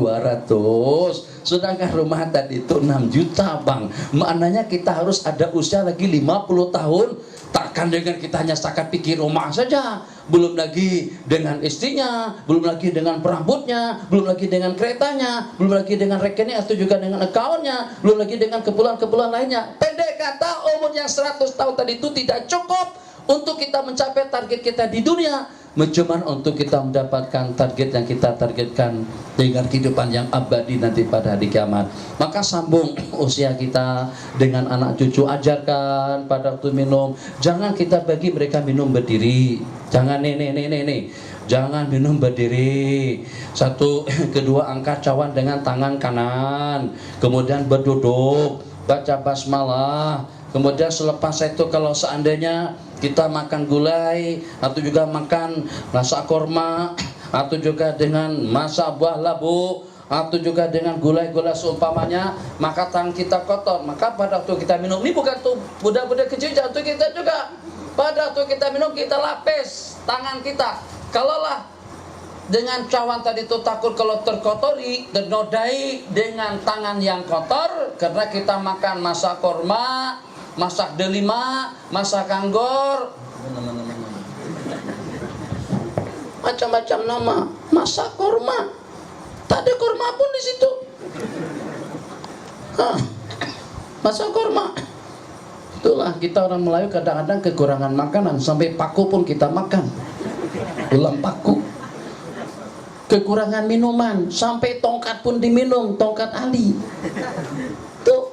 Sedangkan rumah tadi itu 6 juta bang. Maknanya kita harus ada usia lagi 50 tahun. Takkan dengan kita hanya setakat pikir rumah saja, belum lagi dengan istrinya, belum lagi dengan perabotnya, belum lagi dengan keretanya, belum lagi dengan rekening atau juga dengan accountnya, belum lagi dengan keperluan-keperluan lainnya. Pendek kata, umur yang 100 tahun tadi itu tidak cukup untuk kita mencapai target kita di dunia. Cuman untuk kita mendapatkan target yang kita targetkan dengan kehidupan yang abadi nanti pada hari kiamat. Maka sambung usia kita dengan anak cucu, ajarkan pada waktu minum. Jangan kita bagi mereka minum berdiri. Jangan nih. Jangan minum berdiri. Satu, kedua angkat cawan dengan tangan kanan. Kemudian berduduk, baca basmalah. Kemudian selepas itu kalau seandainya kita makan gulai atau juga makan nasi korma atau juga dengan masak buah labu atau juga dengan gulai-gulai seumpamanya, maka tangan kita kotor. Maka pada waktu kita minum, ini bukan tuh budak-budak kecil, untuk kita juga. Pada waktu kita minum, kita lapis tangan kita. Kalaulah dengan cawan tadi itu takut kalau terkotori, ternodai dengan tangan yang kotor, karena kita makan masak korma, masak delima, masak anggor, macam-macam nama, masak korma, tak ada korma pun di situ. Masak korma. Itulah kita orang Melayu kadang-kadang kekurangan makanan, sampai paku pun kita makan, ulam paku. Kekurangan minuman, sampai tongkat pun diminum, tongkat Ali. Tuh.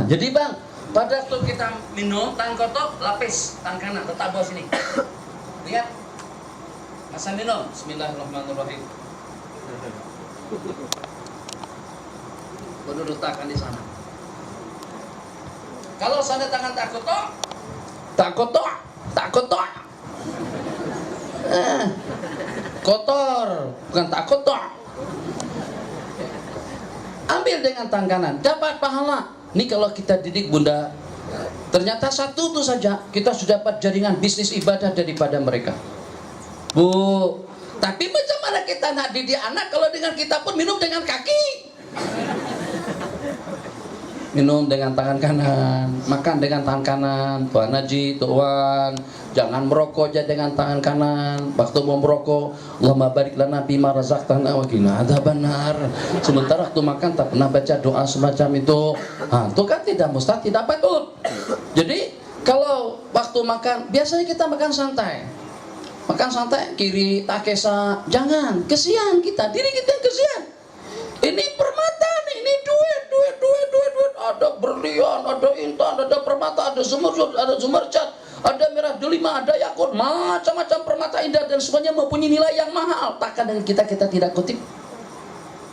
Jadi bang, pada waktu kita minum, tangan kotor, lapis tangan kanan, letak bawah sini. Lihat, masa minum. Bismillahirrahmanirrahim. Baru letakkan di sana. Kalau sana tangan tak kotor. Kotor, bukan tak kotor. Ambil dengan tangan kanan, dapat pahala. Ini kalau kita didik bunda, ternyata satu itu saja kita sudah dapat jaringan bisnis ibadah daripada mereka. Bu, tapi macam mana kita nak didik anak kalau dengan kita pun minum dengan kaki? Minum dengan tangan kanan, makan dengan tangan kanan. Tuan Haji, Tuan, jangan merokok aja dengan tangan kanan. Waktu mau merokok, Allahumma barik lana bima razaqtana wa qina adzabannar. Sementara waktu makan tak pernah baca doa semacam itu. Itu kan tidak mustahil, tidak patut. Jadi kalau waktu makan, biasanya kita makan santai. Makan santai, kiri tak kesa. Jangan, kesian kita, diri kita yang kesian. Ini permata nih, ini duit. Ada berlian, ada intan, ada permata, ada zumarjat, ada merah delima, ada yakut, macam-macam permata indah dan semuanya mempunyai nilai yang mahal. Takkan dengan kita tidak kutip?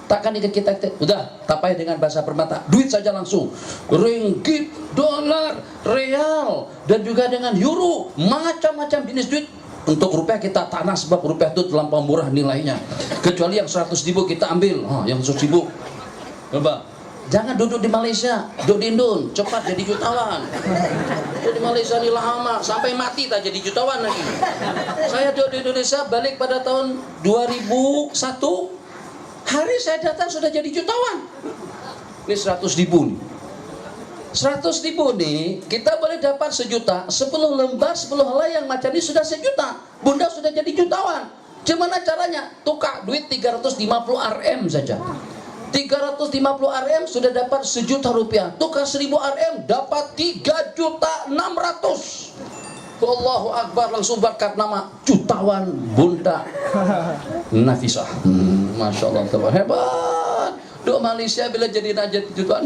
Takkan dengan kita udah tak payah dengan bahasa permata, duit saja langsung. Ringgit, dolar, real, dan juga dengan euro, macam-macam jenis duit. Untuk rupiah kita tanah sebab rupiah itu terlampau murah nilainya. Kecuali yang 100.000 kita ambil, yang 100.000. Coba, jangan duduk di Malaysia, duduk di Indon, cepat jadi jutawan. Duduk di Malaysia ini lama, sampai mati tak jadi jutawan lagi. Saya duduk di Indonesia balik pada tahun 2001. Hari saya datang sudah jadi jutawan. Ini 100.000 nih. 100.000 nih kita boleh dapat 1 juta. 10 lembar, 10 helai yang macam ini sudah 1 juta. Bunda sudah jadi jutawan. Gimana caranya? Tukar duit 350 RM saja. 350 RM sudah dapat 1 juta rupiah. Tukar 1000 RM dapat 3.600.000. Allahu Akbar, langsung berkat nama jutawan Bunda Nafisah. Masya Allah, hebat. Duk Malaysia bila jadi raja jutawan,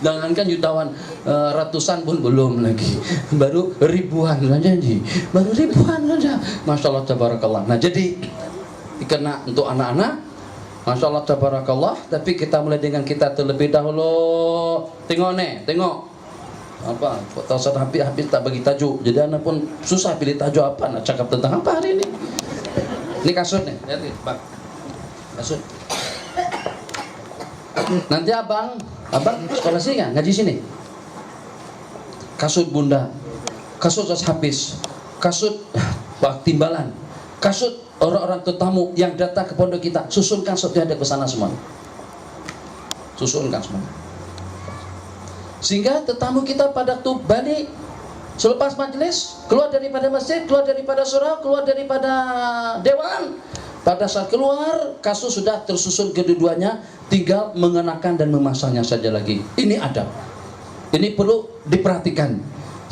jangankan jutawan, ratusan pun belum lagi, baru ribuan saja nih, baru ribuan saja. Masya Allah, tabarakallah. Nah jadi kena untuk anak-anak, Masya Allah, tabarakallah. Tapi kita mulai dengan kita terlebih dahulu. Tengok apa Ustaz Habib tak bagi tajuk, jadi anak pun susah pilih tajuk apa nak cakap tentang apa hari ini. Ini kasut nih, lihat nih bang, kasut. Nanti abang sekolah sini kan, ngaji sini. Kasut Bunda, kasut Ustaz Hafiz, kasut Pak Timbalan, kasut orang-orang tetamu yang datang ke pondok kita, susunkan setiap ada ke sana semua. Susunkan semua. Sehingga tetamu kita pada waktu balik selepas majelis, keluar daripada masjid, keluar daripada surau, keluar daripada dewan, pada saat keluar kasus sudah tersusun kedua-duanya, tinggal mengenakan dan memasangnya saja lagi. Ini adab, ini perlu diperhatikan.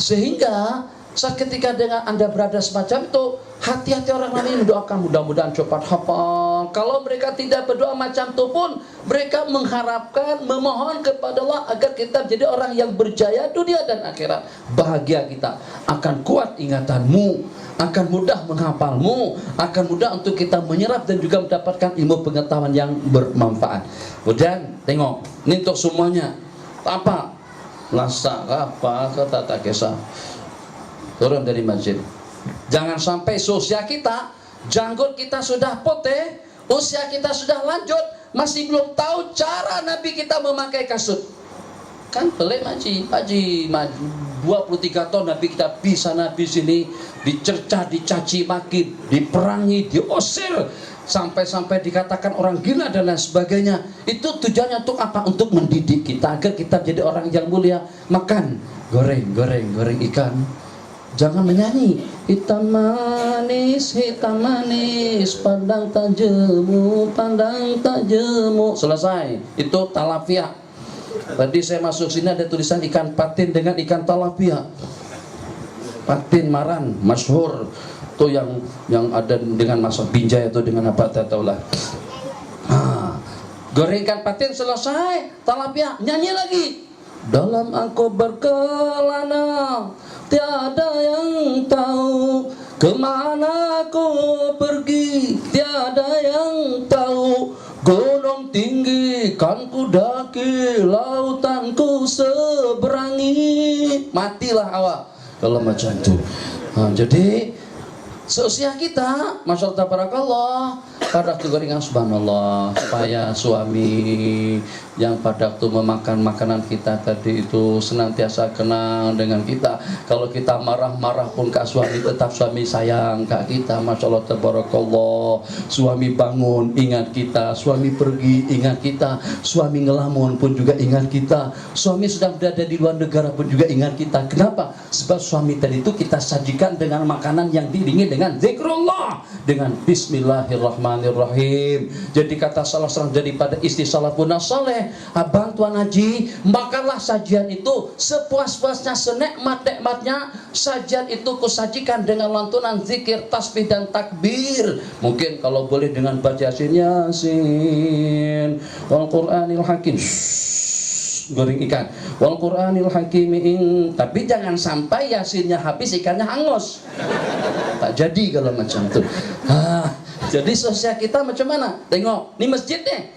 Sehingga saat ketika dengan Anda berada semacam itu, hati-hati orang lain mendoakan, mudah-mudahan cepat hafal. Kalau mereka tidak berdoa macam itu pun, mereka mengharapkan, memohon kepada Allah agar kita menjadi orang yang berjaya dunia dan akhirat. Bahagia kita, akan kuat ingatanmu, akan mudah menghafalmu, akan mudah untuk kita menyerap dan juga mendapatkan ilmu pengetahuan yang bermanfaat. Kemudian tengok, ini untuk semuanya. Apa? Lasak apa kata tak kisah. Turun dari masjid. Jangan sampai usia kita, janggut kita sudah putih, usia kita sudah lanjut, masih belum tahu cara Nabi kita memakai kasut. Kan pelik Haji 23 tahun Nabi kita bisa Nabi sini dicerca, dicaci maki, diperangi, diusir, sampai-sampai dikatakan orang gila dan lain sebagainya. Itu tujuannya untuk apa? Untuk mendidik kita agar kita jadi orang yang mulia. Makan goreng ikan. Jangan menyanyi hitam manis, pandang tak jemu. Selesai. Itu talafiyah. Tadi saya masuk sini ada tulisan ikan patin dengan ikan talafiyah. Patin maran, masyhur. Itu yang ada dengan masak binjai atau dengan apa tak tahulah. Goreng ikan patin selesai, talafiyah, nyanyi lagi. Dalam aku berkelana, tiada yang tahu kemana aku pergi, tiada yang tahu. Gunung tinggi kan ku daki, lautan ku seberangi. Matilah awak kalau macam itu. Jadi seusia kita, Masya Allah tabarakallah, pada waktu gorengan subhanallah, supaya suami yang pada waktu memakan makanan kita tadi itu senantiasa kenal dengan kita. Kalau kita marah-marah pun kak suami, tetap suami sayang kak kita. Masya Allah tabarakallah. Suami bangun ingat kita, suami pergi ingat kita, suami ngelamun pun juga ingat kita, suami sedang berada di luar negara pun juga ingat kita. Kenapa? Sebab suami tadi itu kita sajikan dengan makanan yang diiringi dengan zikrullah, dengan bismillahirrahmanirrahim. Jadi kata salah seorang daripada istri salafun saleh, soleh, abang Tuan Haji, makanlah sajian itu sepuas-puasnya, senikmat-nikmatnya. Sajian itu kusajikan dengan lantunan zikir, tasbih dan takbir. Mungkin kalau boleh dengan baca Yasin wal Qur'anil Hakim, goreng ikan, wal Qur'anil Hakim, tapi jangan sampai Yasinnya habis ikannya hangus. Tak jadi kalau macam itu. Jadi sosial kita macam mana? Tengok, ini masjid nih.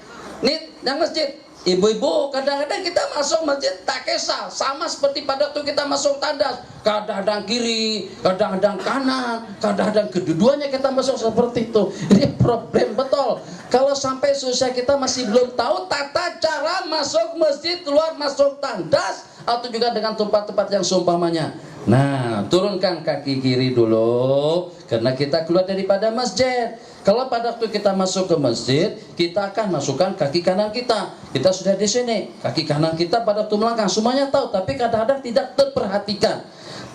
Nih, yang masjid. Ibu-ibu, kadang-kadang kita masuk masjid tak kisah. Sama seperti pada waktu kita masuk tandas. Kadang-kadang kiri, kadang-kadang kanan, kadang-kadang kedua-duanya kita masuk seperti itu. Ini problem betul. Kalau sampai sosial kita masih belum tahu tata cara masuk masjid, keluar masuk tandas, atau juga dengan tempat-tempat yang seumpamanya. Nah, turunkan kaki kiri dulu, karena kita keluar daripada masjid. Kalau pada waktu kita masuk ke masjid, kita akan masukkan kaki kanan kita. Kita sudah di sini, kaki kanan kita pada waktu melangkah semuanya tahu, tapi kadang-kadang tidak terperhatikan.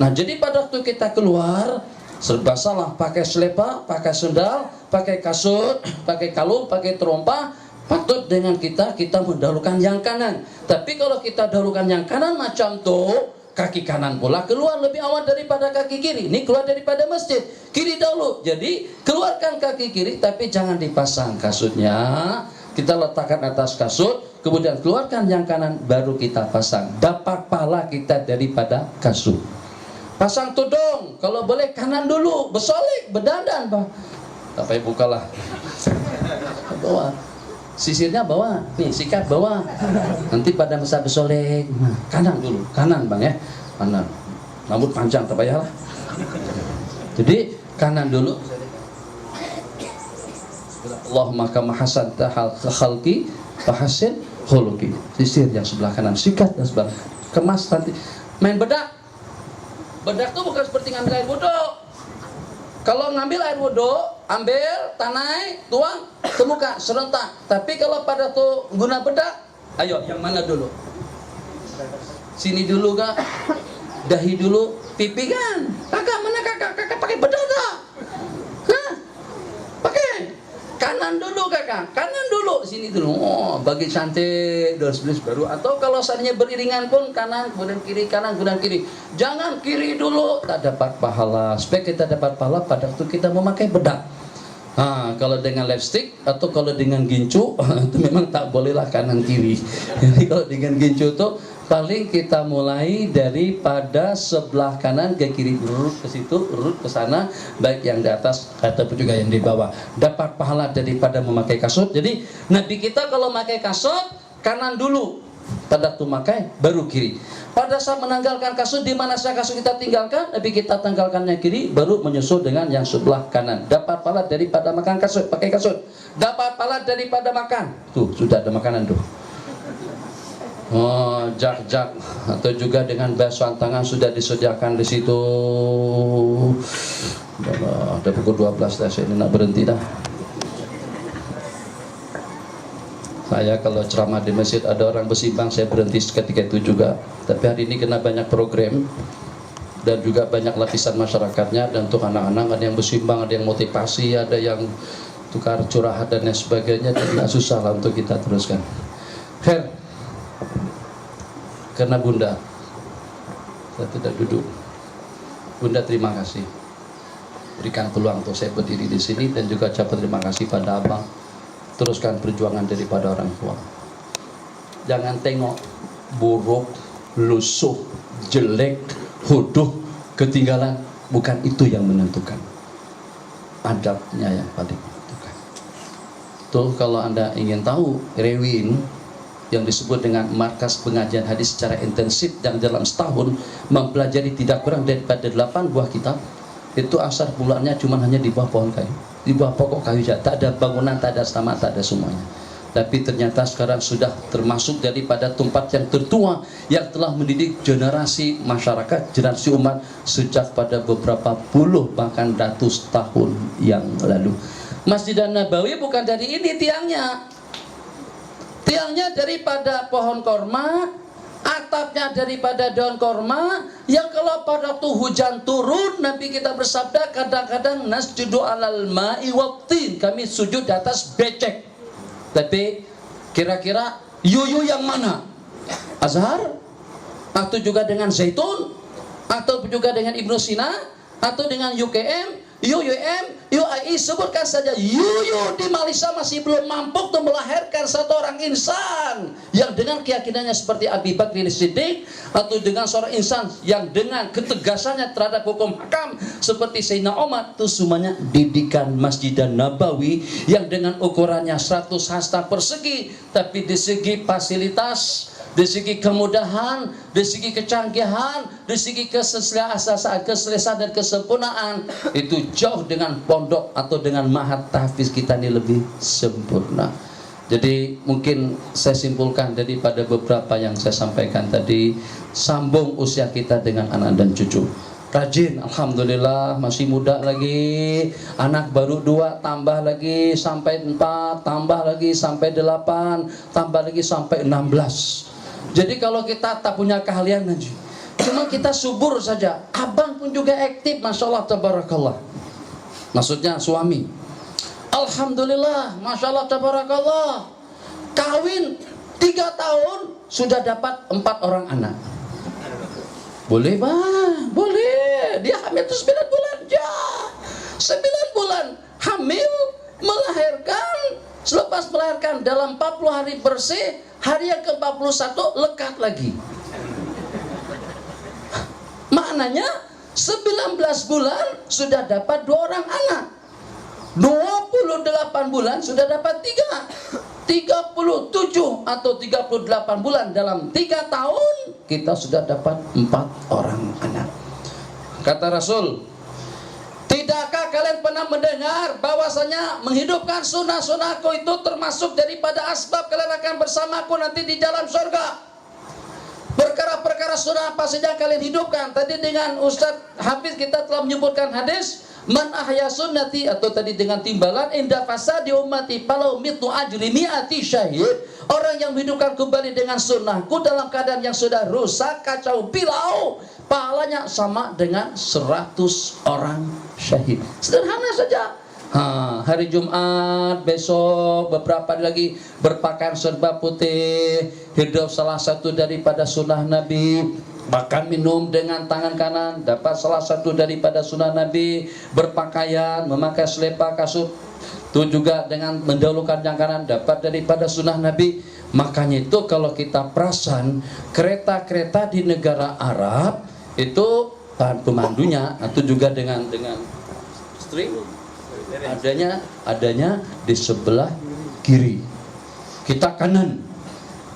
Nah, jadi pada waktu kita keluar, serba salah, pakai selepa, pakai sendal, pakai kasut, pakai kalung, pakai terompa. Patut dengan kita mendahulukan yang kanan. Tapi kalau kita dahulukan yang kanan macam tuh, kaki kanan pula keluar lebih awal daripada kaki kiri. Ini keluar daripada masjid, kiri dahulu. Jadi keluarkan kaki kiri, tapi jangan dipasang kasutnya. Kita letakkan atas kasut, kemudian keluarkan yang kanan, baru kita pasang. Dapat pahala kita daripada kasut. Pasang tudung, kalau boleh kanan dulu, bersolek, berdandan, tapi bukalah bawah. Sisirnya bawah, nih sikat bawah. Nanti pada masa bersolek, kanan dulu, kanan bang ya, kanan. Rambut panjang tak payahlah. Jadi kanan dulu. Allahumma kama hasanta khalqi fahasin khuluqi. Sisir yang sebelah kanan, sikat yang sebelah kanan. Kemas nanti. Main bedak. Bedak tuh bukan seperti ngambil air wudhu. Kalau ngambil air wudhu, ambil tanai, tuang ke muka serentak. Tapi kalau pada tuh guna bedak, ayo yang mana dulu? Sini dulu kak, dahi dulu, pipi kan? Kakak mana kakak? Kakak pakai bedak tak? Hah? Pakai? Kanan dulu kakak, kanan dulu, sini dulu. Oh, bagi cantik, dos baru. Atau kalau seandainya beriringan pun kanan, kemudian kiri, kanan, kemudian kiri. Jangan kiri dulu, tak dapat pahala. Supaya kita dapat pahala pada waktu kita memakai bedak. Kalau dengan lipstick atau kalau dengan gincu, itu memang tak bolehlah kanan kiri. Jadi kalau dengan gincu itu paling kita mulai daripada sebelah kanan ke kiri, urut ke situ, urut ke sana, baik yang di atas ataupun juga yang di bawah. Dapat pahala daripada memakai kasut. Jadi Nabi kita kalau memakai kasut kanan dulu, pada waktu memakai baru kiri. Pada saat menanggalkan kasut, di mana saja kasut kita tinggalkan, Nabi kita tanggalkan yang kiri, baru menyusul dengan yang sebelah kanan. Dapat pahala daripada makan kasut, pakai kasut. Dapat pahala daripada makan. Tuh sudah ada makanan tuh. Oh, jak-jak atau juga dengan basuhan tangan sudah disediakan di situ. Udah pukul 12 dah, saya ini nak berhenti dah. Saya kalau ceramah di masjid ada orang bersimbang, saya berhenti ketika itu juga. Tapi hari ini kena banyak program dan juga banyak lapisan masyarakatnya, dan untuk anak-anak ada yang bersimbang, ada yang motivasi, ada yang tukar curahan dan lain sebagainya, dan tidak susah lah untuk kita teruskan. Khair. Karena Bunda, saya tidak duduk. Bunda terima kasih berikan peluang untuk saya berdiri di sini, dan juga ucapkan terima kasih pada abang. Teruskan perjuangan daripada orang tua. Jangan tengok buruk, lusuh, jelek, huduh, ketinggalan. Bukan itu yang menentukan. Adabnya yang paling menentukan. Tuh kalau Anda ingin tahu, Rewin yang disebut dengan markas pengajian hadis secara intensif, yang dalam setahun mempelajari tidak kurang daripada 8 buah kitab. Itu asar bulannya cuma hanya di bawah pohon kayu, di bawah pokok kayu saja, tak ada bangunan, tak ada asrama, tak ada semuanya. Tapi ternyata sekarang sudah termasuk daripada tempat yang tertua yang telah mendidik generasi masyarakat, generasi umat sejak pada beberapa puluh bahkan ratus tahun yang lalu. Masjid Nabawi bukan dari ini tiangnya. Tiangnya daripada pohon korma, atapnya daripada daun korma, yang kalau pada waktu hujan turun, Nabi kita bersabda kadang-kadang nasjudu alal ma'i waqtin, kami sujud di atas becek. Tapi kira-kira Yuyu yang mana? Azhar? Atau juga dengan Zaitun? Atau juga dengan Ibnu Sina? Atau dengan UKM? UUM, UAI, sebutkan saja. Yuyu di Malaysia masih belum mampu untuk melahirkan satu orang insan yang dengan keyakinannya seperti Abi Bakr Siddiq, atau dengan seorang insan yang dengan ketegasannya terhadap hukum hakam seperti Sayyidina Umar. Itu semuanya didikan Masjid Nabawi yang dengan ukurannya 100 hasta persegi, tapi di segi fasilitas, di segi kemudahan, di segi kecanggihan, di segi keselesaan dan kesempurnaan, itu jauh dengan pondok atau dengan mahat tahfiz kita ini lebih sempurna. Jadi mungkin saya simpulkan daripada beberapa yang saya sampaikan tadi, sambung usia kita dengan anak dan cucu. Rajin, alhamdulillah, masih muda lagi, anak baru 2, tambah lagi sampai 4, tambah lagi sampai 8, tambah lagi sampai 16. Jadi kalau kita tak punya keahlian Haji, cuma kita subur saja. Abang pun juga aktif, Masya Allah, tabarakallah. Maksudnya suami, alhamdulillah, Masya Allah, tabarakallah. Kawin 3 tahun sudah dapat 4 orang anak. Boleh bang, boleh. Dia hamil itu 9 bulan ya. 9 bulan hamil, melahirkan. Selepas melahirkan dalam 40 hari bersih, hari yang ke-41 lekat lagi. Maknanya 19 bulan sudah dapat 2 orang anak. 28 bulan sudah dapat 3. 37 atau 38 bulan dalam 3 tahun kita sudah dapat 4 orang anak. Kata Rasul, tidakkah kalian pernah mendengar bahwasanya menghidupkan sunnah-sunnahku itu termasuk daripada asbab kalian akan bersamaku nanti di dalam surga? Perkara-perkara sunnah apa saja kalian hidupkan? Tadi dengan Ustaz Hafiz kita telah menyebutkan hadis man ahya sunnati, atau tadi dengan timbalan inda fasadi ummati falau mitu ajri mi'ati syahid. Orang yang menghidupkan kembali dengan sunnahku dalam keadaan yang sudah rusak, kacau pilau, pahalanya sama dengan 100 orang syahid. Sederhana saja. Hari Jumat besok beberapa hari lagi berpakaian serba putih, hidup salah satu daripada sunnah Nabi. Makan minum dengan tangan kanan dapat salah satu daripada sunnah Nabi. Berpakaian, memakai selepa kasut itu juga dengan mendahulukan yang kanan dapat daripada sunnah Nabi. Makanya itu kalau kita perasan kereta-kereta di negara Arab itu pemandunya atau juga dengan string adanya di sebelah kiri, kita kanan.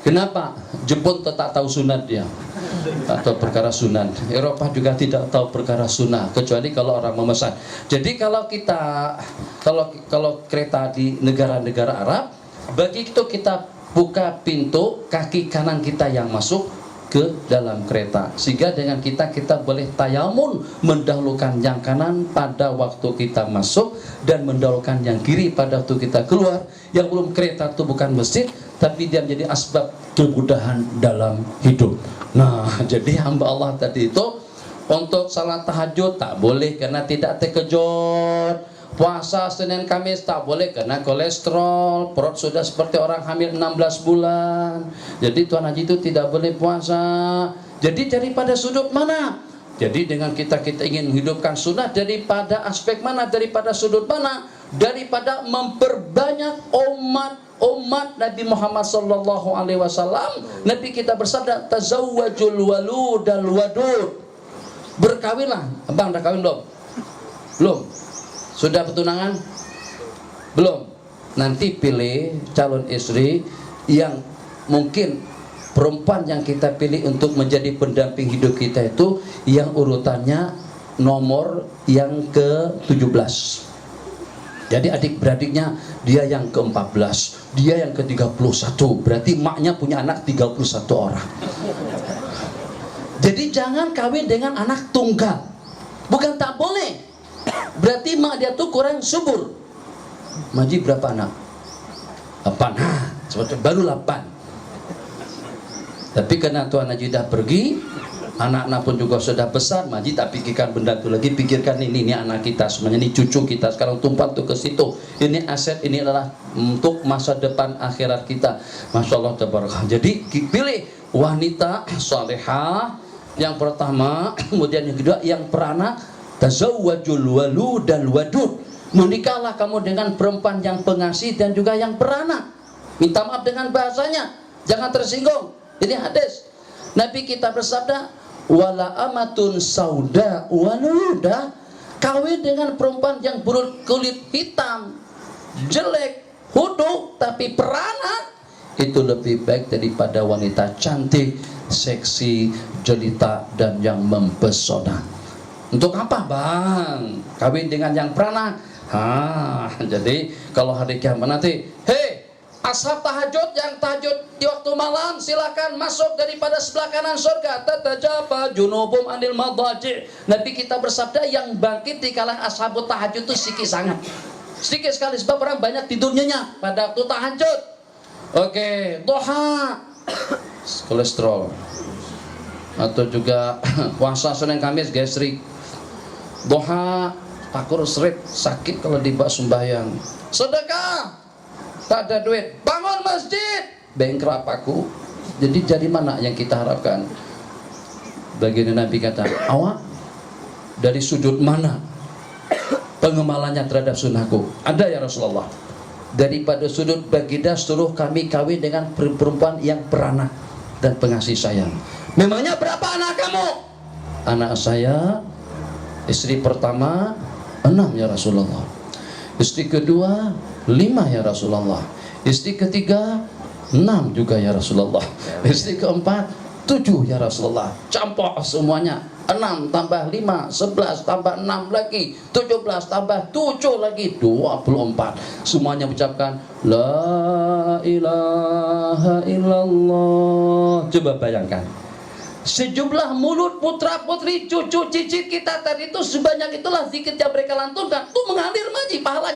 Kenapa? Jepun tak tahu sunat dia atau perkara sunat. Eropa juga tidak tahu perkara sunnah kecuali kalau orang memesan. Jadi kalau kita kalau kereta di negara-negara Arab, begitu kita buka pintu, kaki kanan kita yang masuk ke dalam kereta, sehingga dengan kita boleh tayamun mendahulukan yang kanan pada waktu kita masuk dan mendahulukan yang kiri pada waktu kita keluar. Yang belum kereta itu bukan masjid, tapi dia menjadi asbab kemudahan dalam hidup. Nah, jadi hamba Allah tadi itu untuk salat tahajud tak boleh karena tidak terkejut. Puasa Senin Kamis tak boleh karena kolesterol, perut sudah seperti orang hamil 16 bulan. Jadi Tuan Haji itu tidak boleh puasa. Jadi daripada sudut mana? Jadi dengan kita ingin menghidupkan sunnah daripada aspek mana? Daripada sudut mana? Daripada memperbanyak umat Nabi Muhammad sallallahu alaihi wasallam. Nabi kita bersabda, tazawwajul waludal wadud. Berkawinlah. Abang dah kawin belum? Belum. Sudah bertunangan? Belum. Nanti pilih calon istri yang mungkin perempuan yang kita pilih untuk menjadi pendamping hidup kita itu yang urutannya nomor yang ke-17. Jadi adik-beradiknya dia yang ke-14, dia yang ke-31. Berarti maknya punya anak 31 orang. Jadi jangan kawin dengan anak tunggal. Bukan tak boleh. Berarti mak dia tuh kurang subur. Maji berapa anak? 8. Sebetulnya baru 8. Tapi karena Tuan Haji dah pergi, anak-anak pun juga sudah besar, Maji tak pikirkan benda itu lagi, pikirkan ini anak kita semuanya, ini cucu kita, sekarang tumpah tuh ke situ, ini aset, ini adalah untuk masa depan akhirat kita. Masya Allah tabarakallah. Jadi pilih wanita salihah yang pertama, kemudian yang kedua yang peranak, tazawwajul walud dan wadud, menikahlah kamu dengan perempuan yang pengasih dan juga yang peranak. Minta maaf dengan bahasanya, jangan tersinggung. Ini hadis Nabi kita bersabda, wala amatun sauda waluda, kawin dengan perempuan yang berkulit hitam, jelek, huduk tapi peranak, itu lebih baik daripada wanita cantik, seksi, jelita dan yang mempesona. Untuk apa bang kawin dengan yang peranak? Jadi kalau hari kiamat nanti, hei ashab tahajud yang tahajud di waktu malam, silakan masuk daripada sebelah kanan surga. Tatajafa junubum anil madaji. Nabi kita bersabda, yang bangkit di kalangan ashabut tahajud itu sedikit sangat, sedikit sekali, sebab orang banyak tidurnya pada waktu tahajud. Oke, duha, kolesterol, atau juga puasa Senin Kamis gastrik. Duha, takur seret, sakit kalau dibahas sembahyang. Sedekah, tak ada duit, bangun masjid, bankrupt aku. Jadi mana yang kita harapkan? Baginda Nabi kata, awak dari sudut mana pengemalannya terhadap sunnahku? Ada ya Rasulullah. Daripada sudut baginda suruh kami kawin dengan perempuan yang beranak dan pengasih sayang. Memangnya berapa anak kamu? Anak saya, istri pertama 6 ya Rasulullah, istri kedua 5 ya Rasulullah, istri ketiga 6 juga ya Rasulullah, istri keempat 7 ya Rasulullah. Campur semuanya, 6 tambah 5 11 tambah 6 lagi 17 tambah 7 lagi 24. Semuanya mengucapkan la ilaha illallah. Coba bayangkan, sejumlah mulut putra putri cucu cicit kita tadi itu, sebanyak itulah zikir yang mereka lantunkan, itu mengalir Maji pahala.